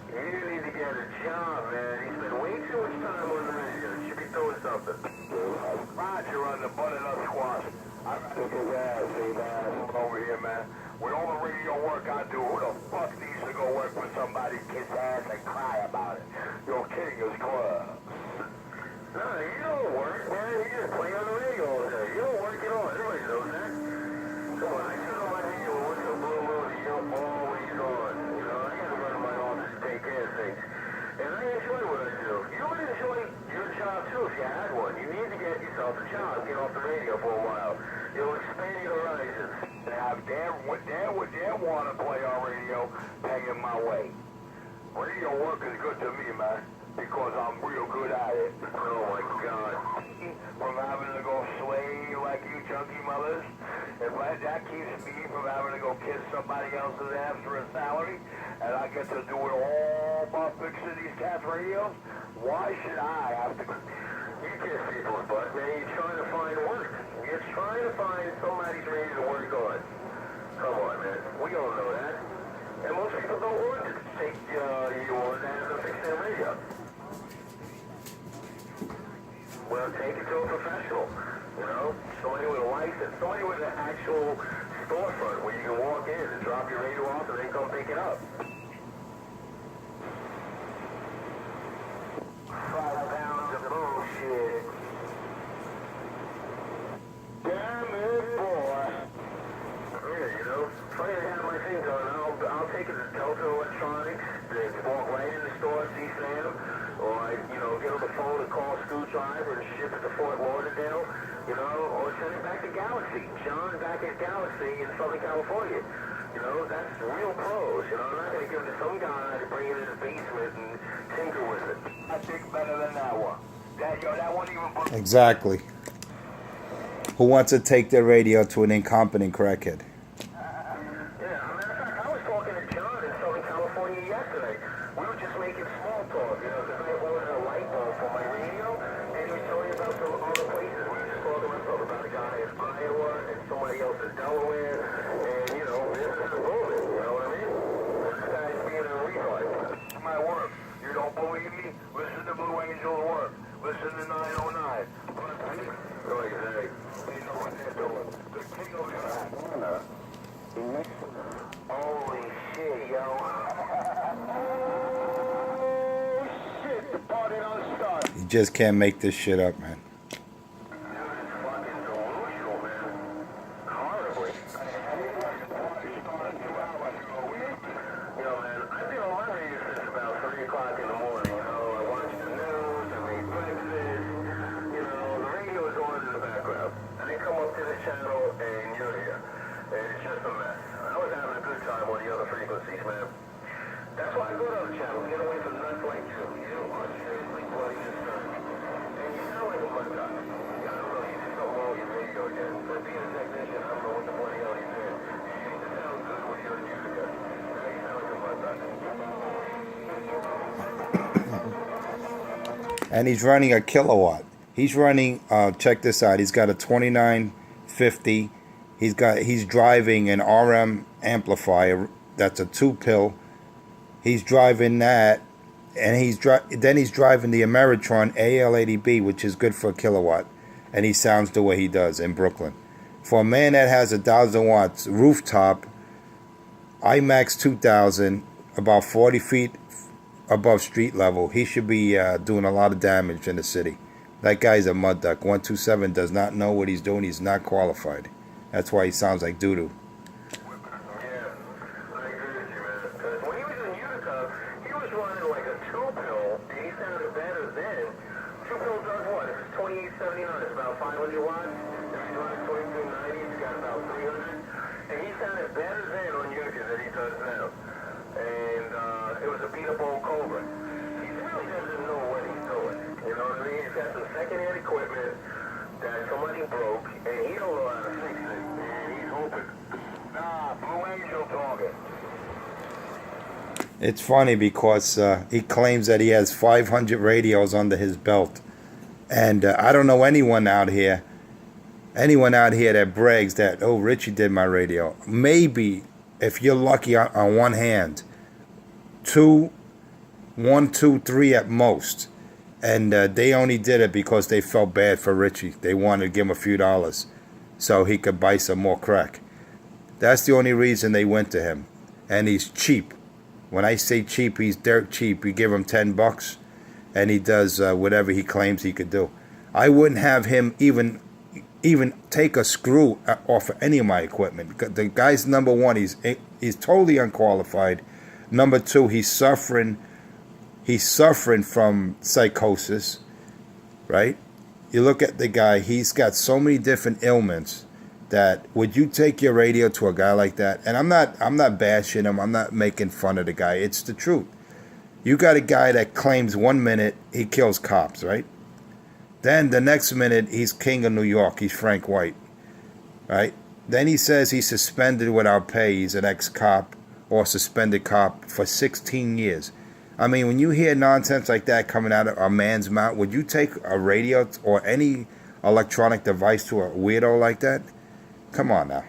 You need to get a job, man. He spent way too much time on the radio. You should be doing something. Roger. you're on the butternut squash. I'm over here, man. With all the radio work I do, who the fuck needs to go work with somebody, kiss ass, and cry about it? You're kidding us, club. No, you don't work, man. You just play on the radio all day. You don't work at all. Everybody knows that. Come on, I sit on my radio once in a blue moon, and you're always on. You know, I gotta run to my office and take care of things. And I enjoy what I do. You would enjoy your job too if you had one. You need to get yourself a job, get off the radio for a while. You'll expand your horizons. And have Dan would want to play on radio, paying my way. Radio work is good to me, man, because I'm real good at it. Oh my God. From having to go slave like you junkie mothers, if that keeps me from having to go kiss somebody else's ass for a salary, and I get to do it all by fixing these cats' radios, why should I have to... You kiss people's butt, man. You're trying to find work. You're trying to find somebody's ready to work on. Come on, man. We all know that. And most people don't want to take you on as a fix their radio. Well, take it to a professional. You know, somebody with a license, somebody with an actual storefront where you can walk in and drop your radio off and then come pick it up. 5 pounds of bullshit. Damn it, boy. Yeah, you know, funny I have my thing done. I'll take it to Delta Electronics, then walk right in the store, see Sam, or you know, get on the phone and call Screwdriver and ship it to Fort Lauderdale, you know, or send it back to Galaxy. John back at Galaxy in Southern California. You know, that's real pros. You know, I'm not going to give it to some guy to bring it in his basement and tinker with it. I think better than that one. That one even... Exactly. Who wants to take their radio to an incompetent crackhead? Yeah, matter of fact, I was talking to John in Southern California yesterday. We were just making small talk, you know, because I ordered a light bulb for my radio, and he was telling me about some other places. We were just talking about a guy in Iowa and somebody else in Delaware, and, you know, this is a movement, you know what I mean? This guy's being a retard. It's my work. You don't believe me? Listen to Blue Angel's work. Listen to 909. Go ahead. They know what they're doing. The king of the Holy shit, yo. Oh, shit. The party don't start. You just can't make this shit up, man. Dude, it's fucking delusional, man. Horribly. You know, man, I've been on my radio since about 3 o'clock in the morning. You know, I watch the news, I make breakfast. You know, the radio is on in the background. And they come up to the channel and you're here. And it's just a mess. I was having a good time on the other frequencies, man. That's why I go to other channels, get away from nuts like you. You are seriously bloody disturbing. And you sound like a mud duck. I don't know, you did something wrong with your radio again. For being a technician, I don't know what the bloody hell you did. You used to sound good when you were a user. Now you sound like a mud duck. And he's running a kilowatt. He's running, check this out, he's got a 2950. He's driving an RM amplifier that's a 2-pill. He's driving that, and then he's driving the Ameritron AL80B, which is good for a kilowatt, and he sounds the way he does in Brooklyn. For a man that has 1,000 watts rooftop, IMAX 2000, about 40 feet above street level, he should be doing a lot of damage in the city. That guy's a mud duck. 127 does not know what he's doing. He's not qualified. That's why he sounds like doo-doo. Yeah, I agree with you, man. Because when he was in Utica, he was running like a 2-pill, and he sounded better then. 2-pill does what? If it's 2879, it's about 500 watts. If he's running 2290, he's got about 300. And he sounded better then on Utica than he does now. And it was a beat-up old Cobra. He really doesn't know what he's doing. You know what I mean? He's got some second-hand equipment that somebody broke, and he don't know how to fix it. And he's hoping. Nah, Blue Angel talking. It's funny because he claims that he has 500 radios under his belt. And I don't know anyone out here that brags that, oh, Richie did my radio. Maybe, if you're lucky, on one hand, 1, 2, 3 at most. And they only did it because they felt bad for Richie. They wanted to give him a few dollars so he could buy some more crack. That's the only reason they went to him. And he's cheap. When I say cheap, he's dirt cheap. You give him $10 and he does whatever he claims he could do. I wouldn't have him even take a screw off of any of my equipment. The guy's, number one, he's totally unqualified. Number two, he's suffering from psychosis, right? You look at the guy, he's got so many different ailments that would you take your radio to a guy like that? And I'm not bashing him, I'm not making fun of the guy. It's the truth. You got a guy that claims 1 minute he kills cops, right? Then the next minute he's king of New York, he's Frank White, right? Then he says he's suspended without pay, he's an ex-cop or suspended cop for 16 years. I mean, when you hear nonsense like that coming out of a man's mouth, would you take a radio or any electronic device to a weirdo like that? Come on now.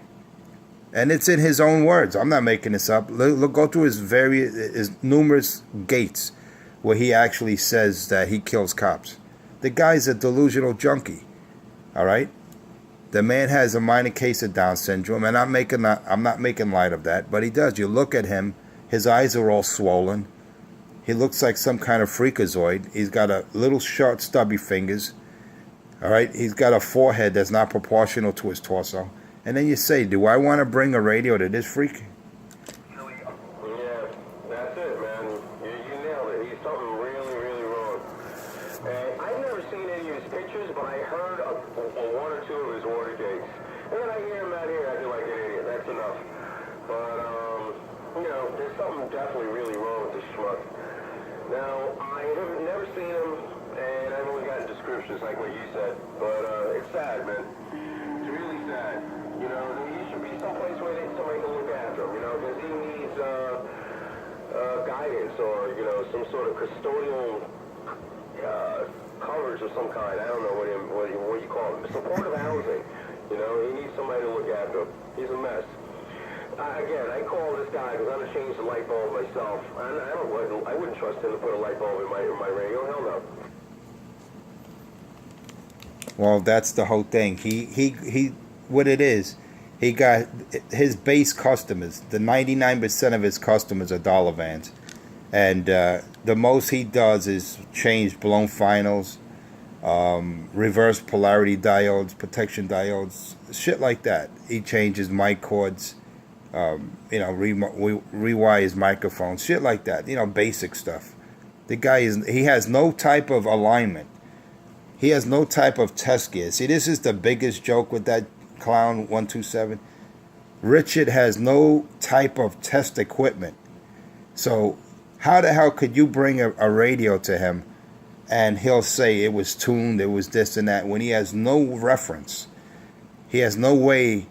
And it's in his own words. I'm not making this up. Look, go through his numerous gates where he actually says that he kills cops. The guy's a delusional junkie. All right? The man has a minor case of Down syndrome, and I'm not making light of that, but he does. You look at him, his eyes are all swollen. He looks like some kind of freakazoid. He's got a little short, stubby fingers. All right? He's got a forehead that's not proportional to his torso. And then you say, do I want to bring a radio to this freak? Yeah, that's it, man. You nailed it. He's something really, really wrong. And I've never seen any of his pictures, but I heard on one or two of his water gates. And then I hear him out here acting like an idiot. That's enough. But, there's something definitely really wrong with this schmuck. Now, I have never seen him, and I've only gotten descriptions like what you said. But it's sad, man. It's really sad. He should be someplace where somebody can look after him, because he needs guidance or, some sort of custodial coverage of some kind. I don't know what you call it. Supportive housing. He needs somebody to look after him. He's a mess. Again, I call this guy because I'm going to change the light bulb myself. I wouldn't trust him to put a light bulb in my radio. Hell no. Well, that's the whole thing. He what it is, he got his base customers. The 99% of his customers are dollar vans, and the most he does is change blown finals, reverse polarity diodes, protection diodes, shit like that. He changes mic cords, rewires microphones, shit like that. Basic stuff. The guy he has no type of alignment. He has no type of test gear. See, this is the biggest joke with that clown 127. Richard has no type of test equipment. So how the hell could you bring a radio to him and he'll say it was tuned, it was this and that, when he has no reference? He has no way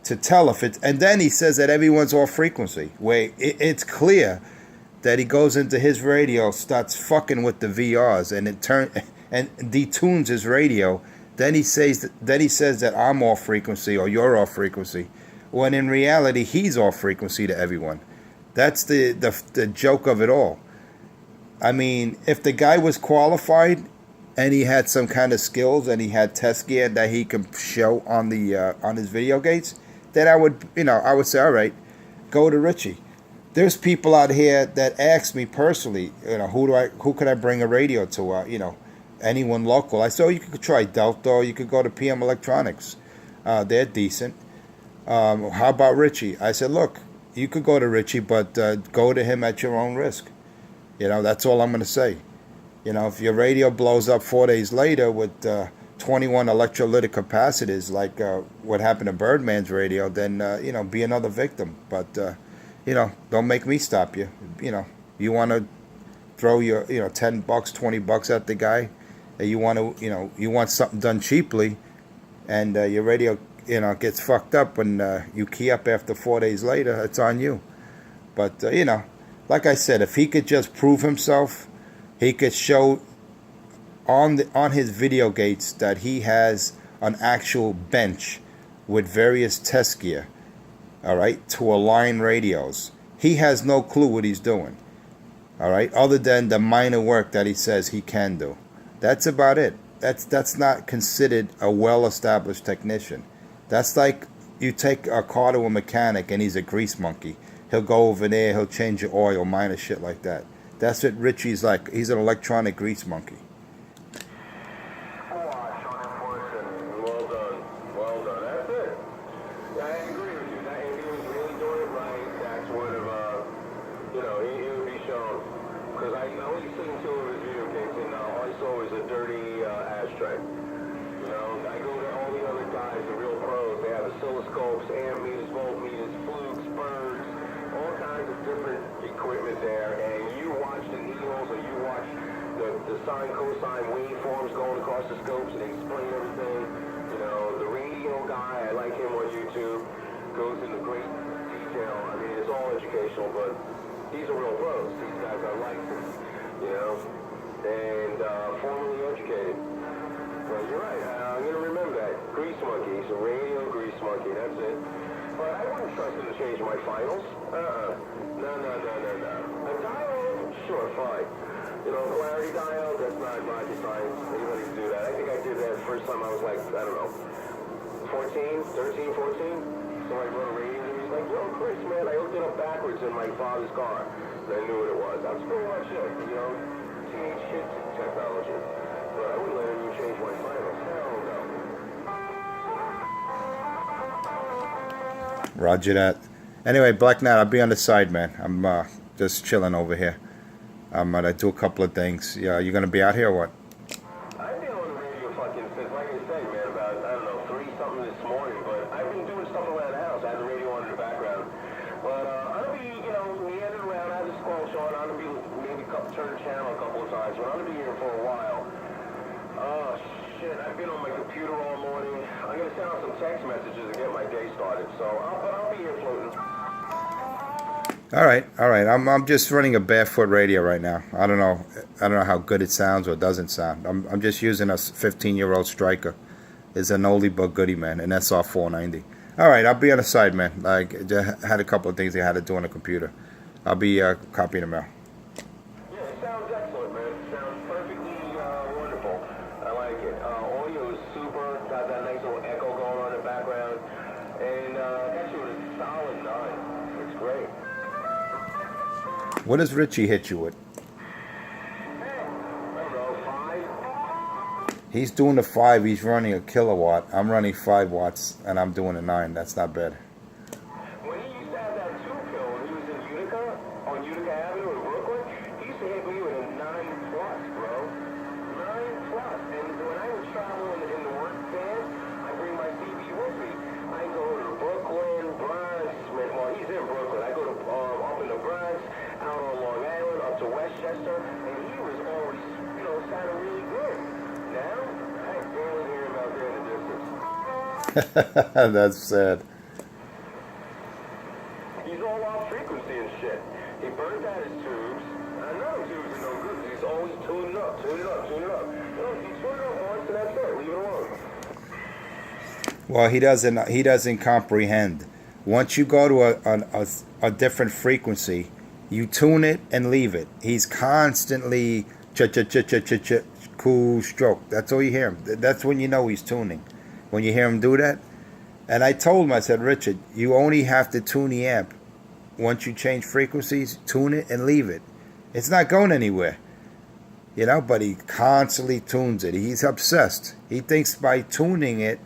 to tell if it's... And then he says that everyone's off frequency. Where it's clear that he goes into his radio, starts fucking with the VRs, and and detunes his radio. Then he says that I'm off frequency or you're off frequency, when in reality he's off frequency to everyone. That's the joke of it all. I mean, if the guy was qualified and he had some kind of skills and he had test gear that he could show on his video gates, then I would say, all right, go to Richie. There's people out here that ask me personally, who could I bring a radio to? Anyone local. I said, you could try Delta, or you could go to PM Electronics. They're decent. How about Richie? I said, look, you could go to Richie, but go to him at your own risk. That's all I'm going to say. If your radio blows up 4 days later with 21 electrolytic capacitors, like what happened to Birdman's radio, then, be another victim. But, don't make me stop you. You want to throw your, $10, $20 at the guy. You want to, you want something done cheaply, and your radio, gets fucked up when you key up after 4 days later. It's on you. But like I said, if he could just prove himself, he could show on his video gates that he has an actual bench with various test gear. All right, to align radios. He has no clue what he's doing. All right, other than the minor work that he says he can do. That's about it. That's not considered a well-established technician. That's like you take a car to a mechanic and he's a grease monkey. He'll go over there, he'll change your oil, minor shit like that. That's what Richie's like. He's an electronic grease monkey. Well done. Well done. That's it. I agree with you. If he was really doing it right, that's one of, he would be shown. Because I only seen 2 of his video games, and all I saw was a dirty ashtray. I go to all the other guys, the real pros. They have oscilloscopes, amp meters, voltmeters, flukes, birds, all kinds of different equipment there. And you watch the needles, or you watch the sine, cosine waveforms going across the scopes, and they explain everything. The radio guy, I like him on YouTube, goes into great detail. I mean, it's all educational, but these are real pros. These guys are licensed, and formally educated. But you're right. I'm going to remember that. Grease monkey. He's a radio grease monkey. That's it. But I wouldn't trust him to change my finals. No. A dial? Sure, fine. Polarity dial, that's not rocket science. Anybody can do that. I think I did that the first time I was like, I don't know, 13, 14. Somebody brought a radio to me. He's like, yo, Chris, man, I hooked it up backwards in my father's car. And I knew what it was. That's pretty much it, teenage shit technology. But I wouldn't let him change my finals. Hell no. Roger that. Anyway, Black Knight, I'll be on the side, man. I'm just chilling over here. I'm gonna do a couple of things. Yeah, you gonna be out here or what? I've been on the radio since, like I said, man, about, I don't know, 3-something this morning, but I've been doing stuff around the house. I had the radio on in the background. But I'm gonna be, meandering around. I have the squelch on. I'm gonna be maybe turn the channel a couple of times, but I'm gonna be here for a while. Oh, shit, I've been on my computer all morning. I'm gonna send out some text messages and get my day started, so I'll be here floating. All right. I'm just running a Barefoot radio right now. I don't know how good it sounds or doesn't sound. I'm just using a 15-year-old Striker. It's an oldie but goodie, man, an SR 490. All right, I'll be on the side, man. I had a couple of things I had to do on the computer. I'll be copying them out. Yeah, it sounds excellent, man. It sounds perfectly wonderful. I like it. Audio is super. Got that nice little echo going on in the background, and got you with a solid 9. It's great. What does Richie hit you with? I don't know, 5? He's doing the 5. He's running a kilowatt. I'm running 5 watts, and I'm doing a 9. That's not bad. When he used to have that 2-pill when he was in Utica, on Utica Avenue in Brooklyn, he used to hit me with a 9+, bro. 9+. And when I would travel in the work van, I bring my CB with me. I go to Brooklyn, Bronx, well, he's in Brooklyn. I go to up in the Bronx, out on Long Island, up to Westchester, and he was always, sounding really good. Now, I barely hear him out there in the distance. That's sad. He's all off frequency and shit. He burnt out his tubes. I know his tubes are no good. He's always tuning it up. If you tune it up once, and that's it. Leave it alone. Well, he doesn't comprehend. Once you go to a different frequency, you tune it and leave it. He's constantly cool stroke. That's all you hear him. That's when you know he's tuning. When you hear him do that. And I told him, I said, Richard, you only have to tune the amp. Once you change frequencies, tune it and leave it. It's not going anywhere. But he constantly tunes it. He's obsessed. He thinks by tuning it,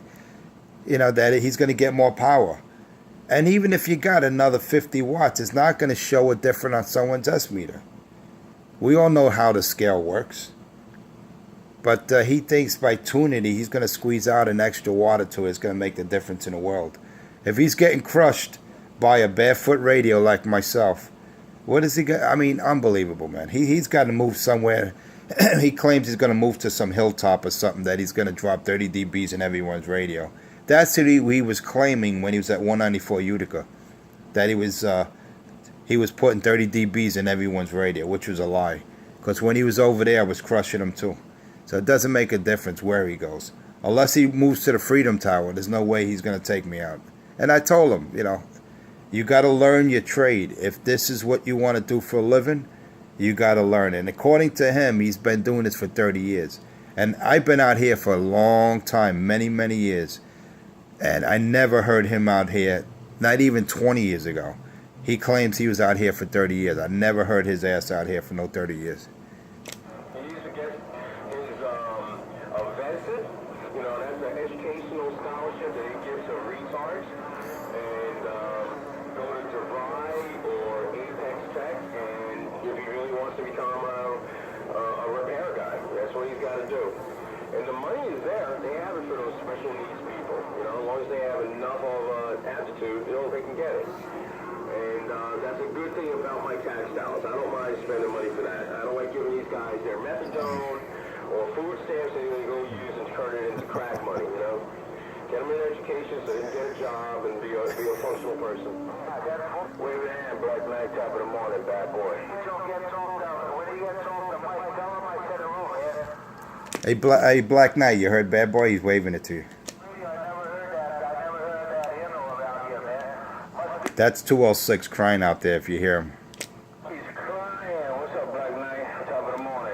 that he's going to get more power. And even if you got another 50 watts, it's not going to show a difference on someone's S meter. We all know how the scale works. But he thinks by tuning it, he's going to squeeze out an extra watt or two. It's going to make the difference in the world. If he's getting crushed by a Barefoot radio like myself, what is he going to... I mean, unbelievable, man. He's got to move somewhere. He claims he's going to move to some hilltop or something, that he's going to drop 30 dBs in everyone's radio. That's what he was claiming when he was at 194 Utica, that he was putting 30 dBs in everyone's radio, which was a lie. Because when he was over there, I was crushing him too. So it doesn't make a difference where he goes. Unless he moves to the Freedom Tower, there's no way he's going to take me out. And I told him, you got to learn your trade. If this is what you want to do for a living, you got to learn it. And according to him, he's been doing this for 30 years. And I've been out here for a long time, many, many years. And I never heard him out here, not even 20 years ago. He claims he was out here for 30 years. I never heard his ass out here for no 30 years. He used to get his Barefoot, you know, that's an educational scholarship that he gives to retards, and go to DeVry or Apex Tech, and if he really wants to become a repair guy, that's what he's got to do. And the money is there. They have it for those special needs people. You know, as long as they have enough of aptitude, you know, they can get it. And that's a good thing about my tax dollars. I don't mind spending money for that. I don't like giving these guys their methadone or food stamps that they're going to go use and turn it into crack money, you know? Get them an education so they can get a job and be a functional person. Wave a hand, Black Knight, top of the morning, bad boy. When he gets off the mic, tell him I said hello, yeah? Hey, Black Knight, you heard Bad Boy? He's waving it to you. That's 206 crying out there if you hear him. He's crying. What's up, Black Knight? Top of the morning.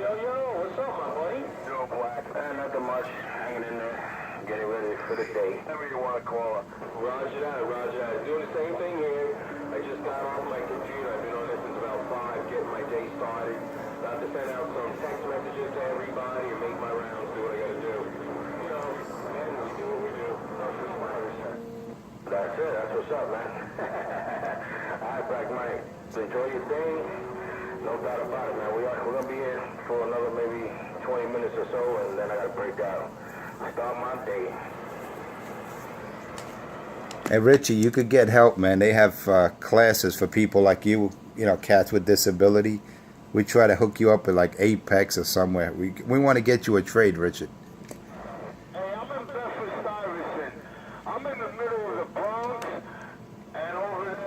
Yo, what's up, my buddy? Yo, Black. Nothing much. Hanging in there. Getting ready for the day. Whatever you want to call it. Roger that. Doing the same thing here. I just got off my computer. I've been on this since about 5, getting my day started. About to send out some text messages to everybody and make my rounds, do what I gotta do. You know, man, we do what we do. That's it. That's what's up, man. All right, Black Mike. Enjoy your day. No doubt about it, man. We're gonna be here for another maybe 20 minutes or so, and then I gotta break out. Start my day. Hey, Richie, you could get help, man. They have classes for people like you know, cats with disability. We try to hook you up at like Apex or somewhere. We want to get you a trade, Richard. Hey, I'm in Barefoot, Stuyvesant. I'm in the middle of the Bronx, and over there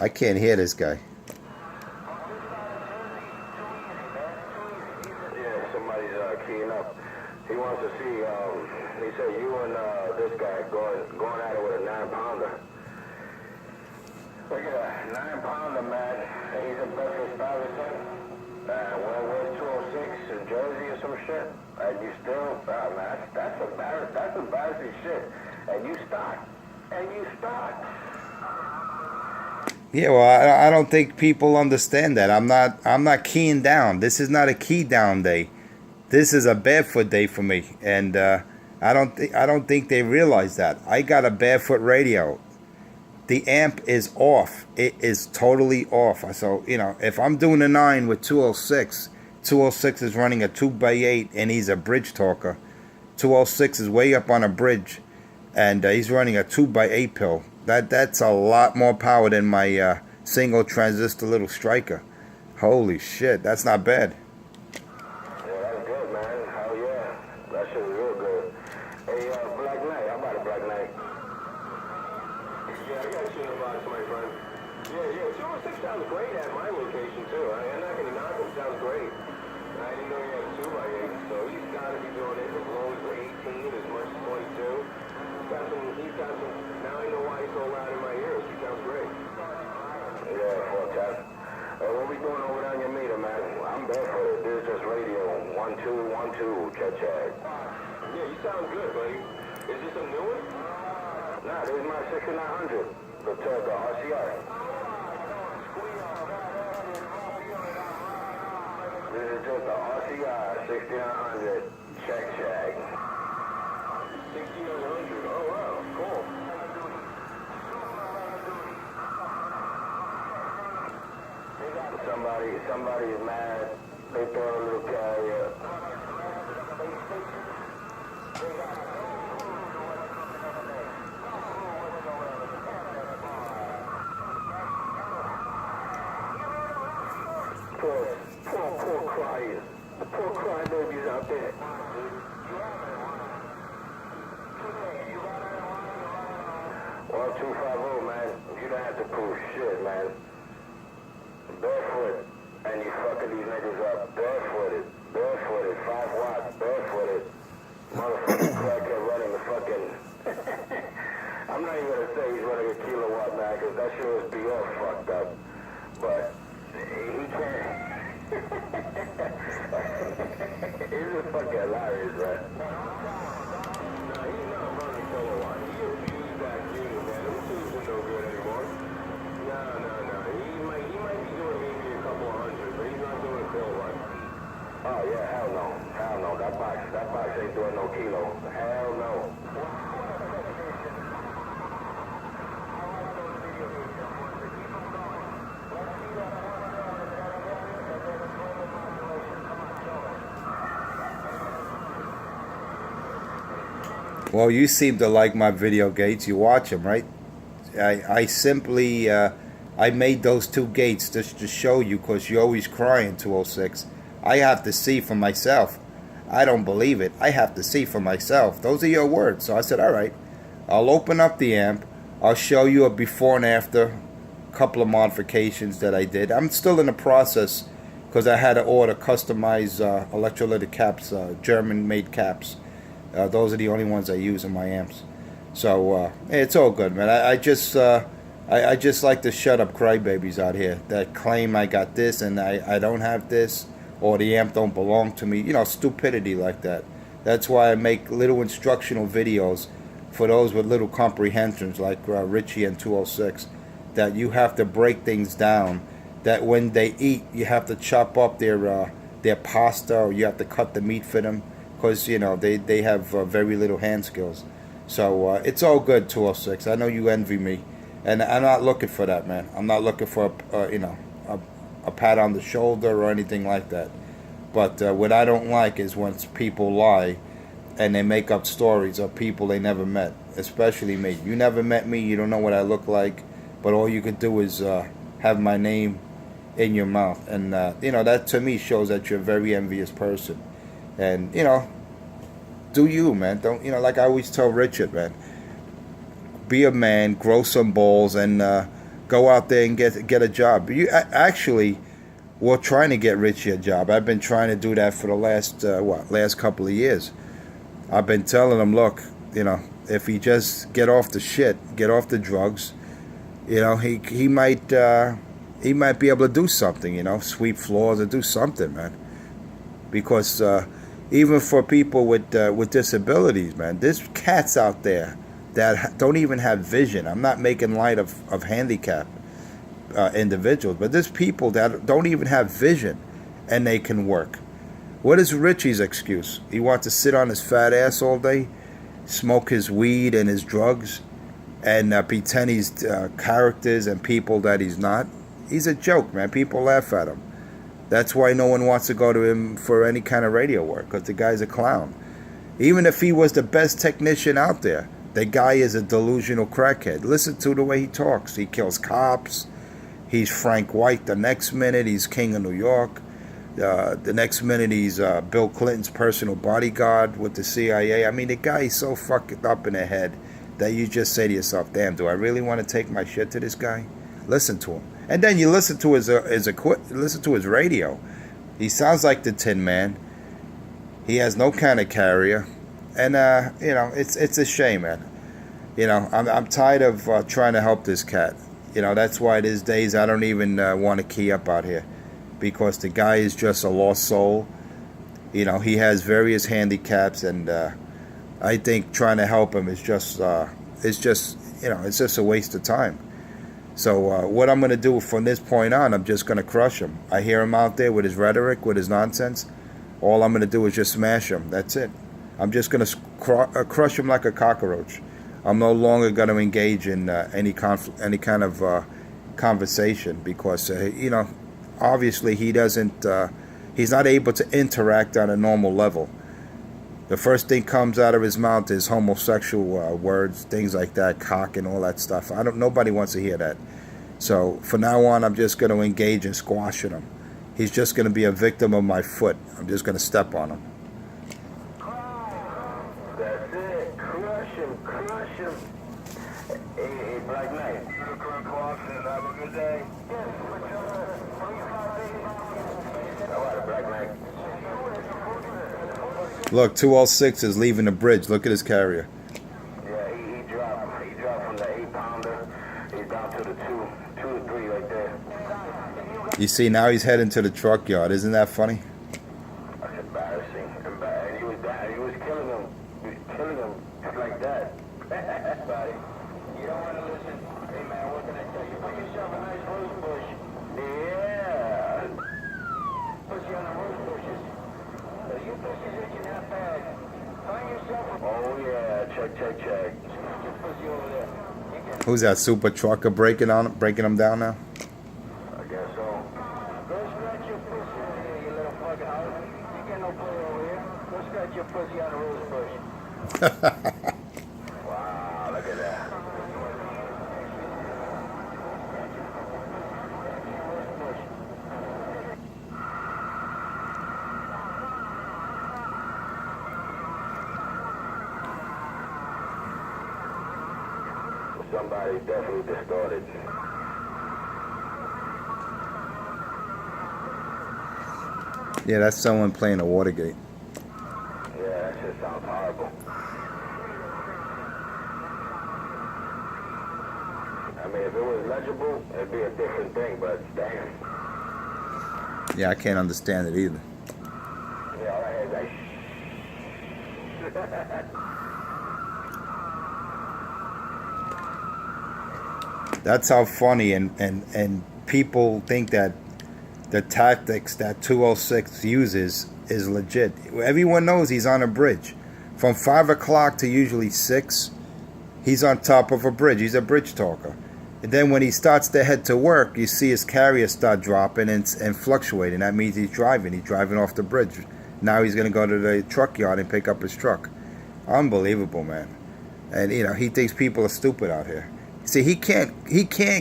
I can't hear this guy. Keying up. He wants to see, he said you and this guy going at it with a 9-pounder. Look at that, 9-pounder, man. He's in Bedford Stuyvesant. Where's 206 in Jersey or some shit? And you still, man, that's embarrassing shit. And you start. Yeah, well, I don't think people understand that. I'm not keying down. This is not a key down day. This is a Barefoot day for me, and I don't think they realize that. I got a Barefoot radio. The amp is off. It is totally off. So, you know, if I'm doing a 9 with 206, 206 is running a 2x8, and he's a bridge talker. 206 is way up on a bridge, and he's running a 2x8 pill. That's a lot more power than my single transistor little striker. Holy shit, that's not bad. Sounds great at my location too. I'm not going to knock him. Sounds great. I didn't know he had a 2x8, so he's got to be doing it as low as 18, as much as 22. He's got some. Now I know why he's so loud in my ears. He sounds great. Yeah, fantastic. What we doing over there on your meter, man? I'm Barefoot. This is just radio. 1212. Check. Yeah, you sound good, buddy. Is this a new one? Nah, this is my 6900. The RCR. This is just the RCR 6900 check. 6900. Oh wow, cool. Somebody's mad. They throw a little carrier. Poor crying babies out there. Well, 250, man. You don't have to prove shit, man. Barefoot, and you fucking these niggas up barefooted. barefooted, 5 watts, barefooted, motherfucking crackhead running the fucking... I'm not even gonna say he's running a kilowatt now, because that sure would be all fucked up. But he can't... It's just fucking hilarious, right? No, he's not running kilowatt. He abused that unit, man. Those tubes are no good anymore. No. He might be doing maybe a couple of hundred, but he's not doing kilowatt. Oh yeah, hell no. Hell no. That box ain't doing no kilo. Hell no. Well, you seem to like my video gates. You watch them, right? I simply I made those 2 gates just to show you, because you're always crying, 206. I have to see for myself. I don't believe it. I have to see for myself. Those are your words. So I said, all right, I'll open up the amp. I'll show you a before and after, couple of modifications that I did. I'm still in the process, because I had to order customized electrolytic caps, German-made caps. Those are the only ones I use in my amps. So it's all good, man. I just like to shut up crybabies out here that claim I got this and I don't have this, or the amp don't belong to me. You know, stupidity like that. That's why I make little instructional videos for those with little comprehensions like Richie and 206, that you have to break things down, that when they eat you have to chop up their pasta, or you have to cut the meat for them, because you know they have very little hand skills. So it's all good, 206. I know you envy me, and I'm not looking for that, man. I'm not looking for a pat on the shoulder or anything like that. But what I don't like is when people lie and they make up stories of people they never met, especially me. You never met me. You don't know what I look like, but all you could do is have my name in your mouth, and that to me shows that you're a very envious person. And do you, man? Don't like I always tell Richard, man, be a man, grow some balls, and go out there and get a job. Actually, we're trying to get Richie a job. I've been trying to do that for the last couple of years. I've been telling him, look, if he just get off the shit, get off the drugs, he might be able to do something, sweep floors or do something, man. Because even for people with disabilities, man, there's cats out there that don't even have vision. I'm not making light of handicapped individuals, but there's people that don't even have vision and they can work. What is Richie's excuse? He wants to sit on his fat ass all day, smoke his weed and his drugs, and pretend he's characters and people that he's not. He's a joke, man. People laugh at him. That's why no one wants to go to him for any kind of radio work, because the guy's a clown. Even if he was the best technician out there, the guy is a delusional crackhead. Listen to the way he talks. He kills cops. He's Frank White. The next minute, he's King of New York. The next minute, he's Bill Clinton's personal bodyguard with the CIA. I mean, the guy is so fucked up in the head that you just say to yourself, damn, do I really want to take my shit to this guy? Listen to him. And then you listen to his radio. He sounds like the Tin Man. He has no kind of carrier, and it's a shame, man. I'm tired of trying to help this cat. That's why these days I don't even want to key up out here, because the guy is just a lost soul. He has various handicaps, and I think trying to help him is just it's just a waste of time. So what I'm going to do from this point on, I'm just going to crush him. I hear him out there with his rhetoric, with his nonsense. All I'm going to do is just smash him. That's it. I'm just going to crush him like a cockroach. I'm no longer going to engage in any kind of conversation, because obviously he's not able to interact on a normal level. The first thing comes out of his mouth is homosexual words, things like that, cock and all that stuff. Nobody wants to hear that. So from now on, I'm just going to engage in squashing him. He's just going to be a victim of my foot. I'm just going to step on him. That's it. Crush him. Hey, Black Knight. Have a good day. All right, Black Knight. Look, 206 is leaving the bridge. Look at his carrier. Yeah, he dropped. He dropped from the 8-pounder. He's down to the 2 to 3 right there. You see, now he's heading to the truck yard. Isn't that funny? That's embarrassing. And he was down. He was killing him. He was killing him just like that. Buddy, you don't want to listen. Hey man, what can I tell you? Put yourself a nice rose bush. Yeah. Put you on the rose bushes. You pussies itching that bad. Find yourself a... Oh yeah, check. Get your pussy over there. Who's that super trucker breaking him down now? I guess so. Go scratch your pussy over here, you little fucking hoe. You get no play over here. Go scratch your pussy on a rose bush. Wow, look at that. Somebody definitely distorted. Yeah, that's someone playing a Watergate. Yeah, that shit sounds horrible. I mean, if it was legible, it'd be a different thing, but damn. Yeah, I can't understand it either. Yeah, all I heard is like, That's how funny and people think that the tactics that 206 uses is legit. Everyone knows he's on a bridge. From 5 o'clock to usually 6, he's on top of a bridge. He's a bridge talker. And then when he starts to head to work, you see his carrier start dropping and fluctuating. That means he's driving. He's driving off the bridge. Now he's going to go to the truck yard and pick up his truck. Unbelievable, man. And, you know, he thinks people are stupid out here. See, he can't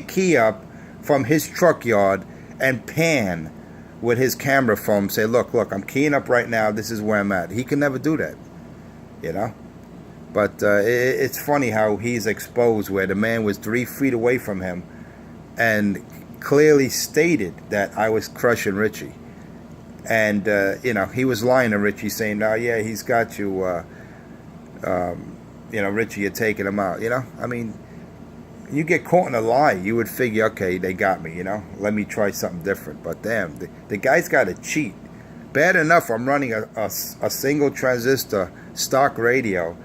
key up from his truck yard and pan with his camera phone, say, look, I'm keying up right now, this is where I'm at. He can never do that, you know. But it's funny how he's exposed where the man was 3 feet away from him and clearly stated that I was crushing Richie. And, you know, he was lying to Richie saying, oh, yeah, he's got you, you know, Richie, you're taking him out, you know. I mean, you get caught in a lie, you would figure, okay, they got me, you know. Let me try something different. But damn, the guy's got to cheat. Bad enough I'm running a single transistor stock radio.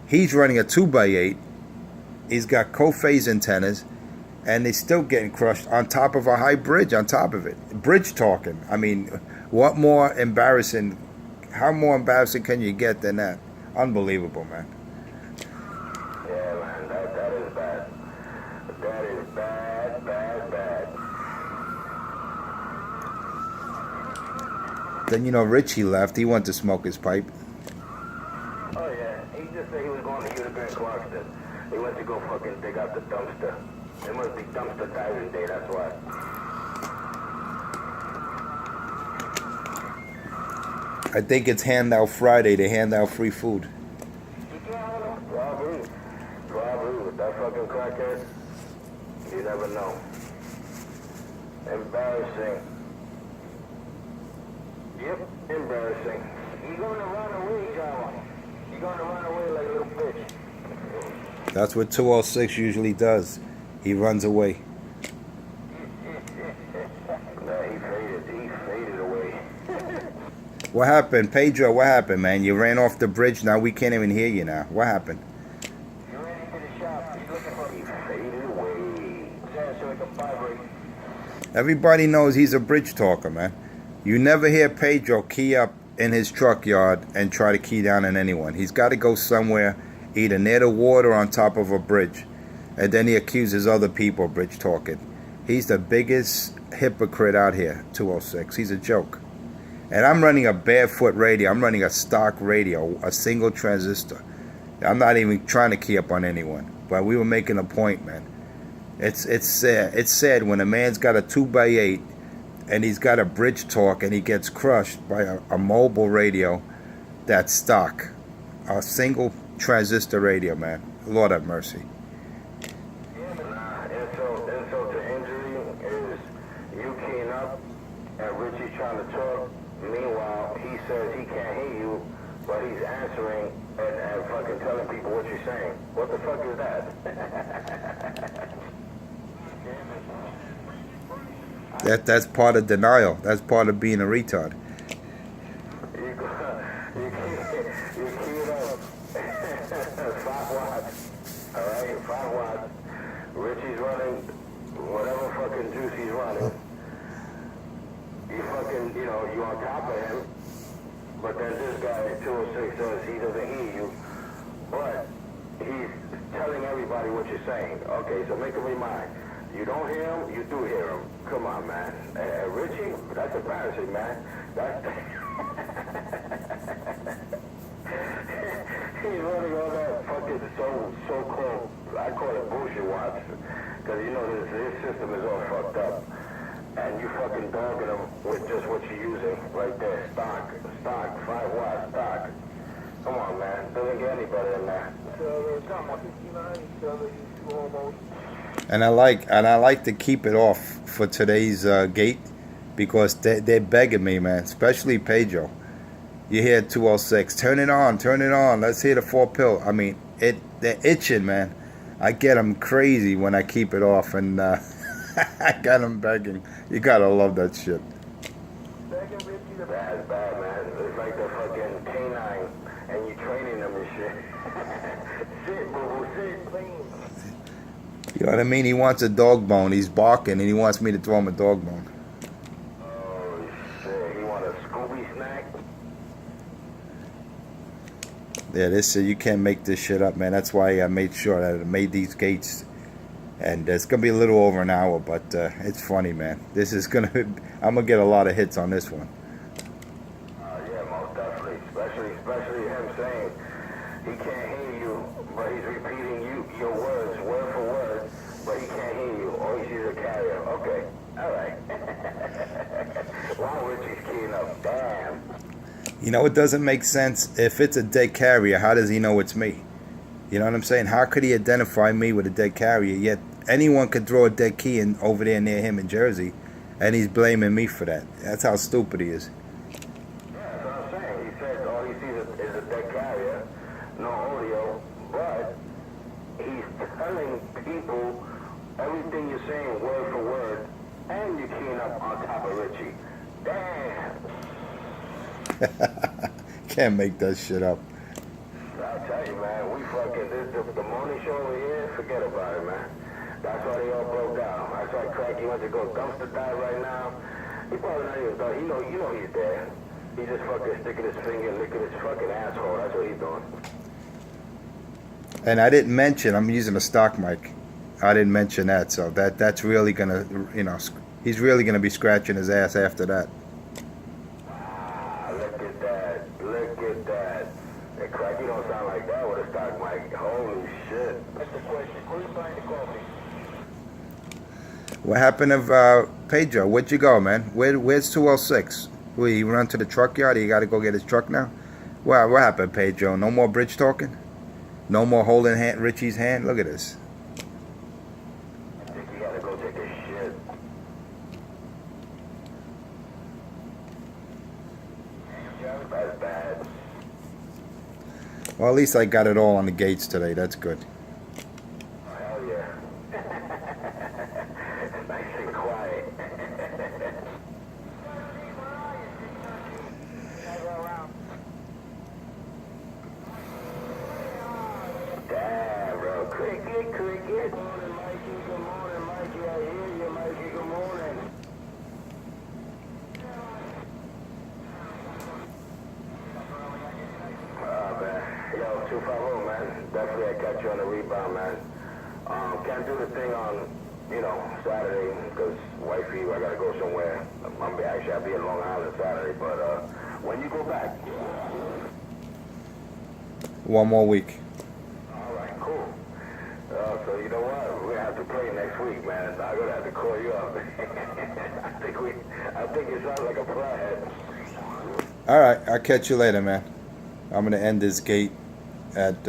He's running a 2x8. He's got co-phase antennas. And they're still getting crushed on top of a high bridge on top of it. Bridge talking. I mean, what more embarrassing, how more embarrassing can you get than that? Unbelievable, man. yeah, man, that is bad. That is bad. Then, you know, Richie left. He went to smoke his pipe. Oh yeah, he just said he was going to Utica and Clarkston. He went to go fucking dig out the dumpster. It must be dumpster diving day, that's why. I think it's Handout Friday. They hand out free food. Probably with that fucking crackhead. You never know. Embarrassing. Yep, embarrassing. You're gonna run away, John. You're gonna run away like a little bitch. That's what 206 usually does. He runs away. Nah, he faded away. What happened, Pedro? What happened, man? You ran off the bridge. Now we can't even hear you now. What happened? You're ready to the shop. He's looking for He faded away. yeah, so he can vibrate. Everybody knows he's a bridge talker, man. You never hear Pedro key up in his truck yard and try to key down on anyone. He's got to go somewhere, either near the water or on top of a bridge. And then he accuses other people of bridge talking. He's the biggest hypocrite out here, 206. He's a joke. And I'm running a Barefoot radio. I'm running a stock radio, a single transistor. I'm not even trying to key up on anyone. But we were making a point, man. It's sad. It's sad when a man's got a 2x8 and he's got a bridge talk and he gets crushed by a mobile radio that's stock. A single transistor radio, man. Lord have mercy. Insult to injury is you keying up and Richie trying to talk. Meanwhile, he says he can't hear you, but he's answering and fucking telling people what you're saying. What the fuck is that? That's part of denial. That's part of being a retard. You queued up 5 watts. Alright, 5 watts. Richie's running whatever fucking juice he's running. You fucking, you know, you on top of him. But then this guy at 206 says he doesn't hear you. But he's telling everybody what you're saying. Okay, so make up your mind. You don't hear him, you do hear him. Come on, man. Richie, that's embarrassing, man. That's... He's running all that fucking so-called, I call it bullshit watch. Because you know his system is all fucked up. And you fucking dogging him with just what you're using right there. Stock, 5 watts, stock. Come on, man. Doesn't get any better than that. And I like to keep it off for today's gate because they're begging me, man. Especially Pedro. You hear 206, turn it on, let's hear the 4 pill. I mean, they're itching, man. I get them crazy when I keep it off, and I got them begging. You gotta love that shit. That's bad, man. It's like the fucking canine, and you training them and shit. Sit, boo, sit, clean. You know what I mean? He wants a dog bone. He's barking, and he wants me to throw him a dog bone. Oh, shit. He want a Scooby snack? Yeah, you can't make this shit up, man. That's why I made sure that I made these gates. And it's going to be a little over an hour, but it's funny, man. This is going to... I'm going to get a lot of hits on this one. Yeah, most definitely. Especially him saying he can't hear you, but he's repeating your words word for word, but he can't hear you. Oh, he sees a carrier. Okay. All right. Wow, Richie's keying up. Damn. You know, it doesn't make sense. If it's a dead carrier, how does he know it's me? You know what I'm saying? How could he identify me with a dead carrier? Yet anyone could throw a dead key in over there near him in Jersey, and he's blaming me for that. That's how stupid he is. Yeah, that's what I'm saying. He said all he sees is a dead carrier, no audio, but he's telling people everything you're saying word for word, and you're keying up on top of Richie. Damn. Can't make that shit up. I tell you, man, we fucking, the morning show over here, forget about it, man. That's why they all broke down. That's why Cracky went to go dumpster dive right now. He probably not even done. You know he's there. He's just fucking sticking his finger and licking his fucking asshole. That's what he's doing. And I didn't mention, I'm using a stock mic. I didn't mention that, so that's really gonna, you know, he's really gonna be scratching his ass after that. Look at that. Hey, Cracky don't sound like that with a stock mic. Holy shit. That's the question. Who's buying the coffee? What happened of Pedro? Where'd you go, man? Where's 206? Will he run to the truck yard? He got to go get his truck now? What happened, Pedro? No more bridge talking? No more holding Richie's hand? Look at this. I think you got to go take a shit. That's bad. Well, at least I got it all on the gates today. That's good. Oh, hell yeah. Nice and quiet. Damn, bro. Cricket. Good morning, Mikey. Good morning, Mikey. I hear you, Mikey. Good morning. Man. Yo, 250, man. Definitely I got you on the rebound, man. Can't do the thing on, Saturday, because wifey, I gotta go somewhere. I'll be in Long Island Saturday, but when you go back? 1 more week. All right, cool. So you know what? We're gonna have to play next week, man. I'm gonna have to call you up. I think it sounds like a plan. All right, I'll catch you later, man. I'm going to end this gate at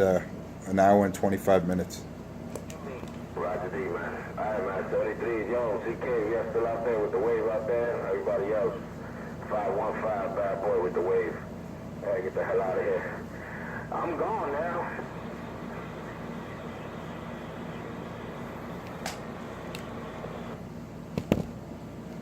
1 hour and 25 minutes. Roger D, man. All right, man. 73 is young. CK, you're still out there with the wave out there. Everybody else, 515, bad boy with the wave. I gotta get the hell out of here. I'm gone now.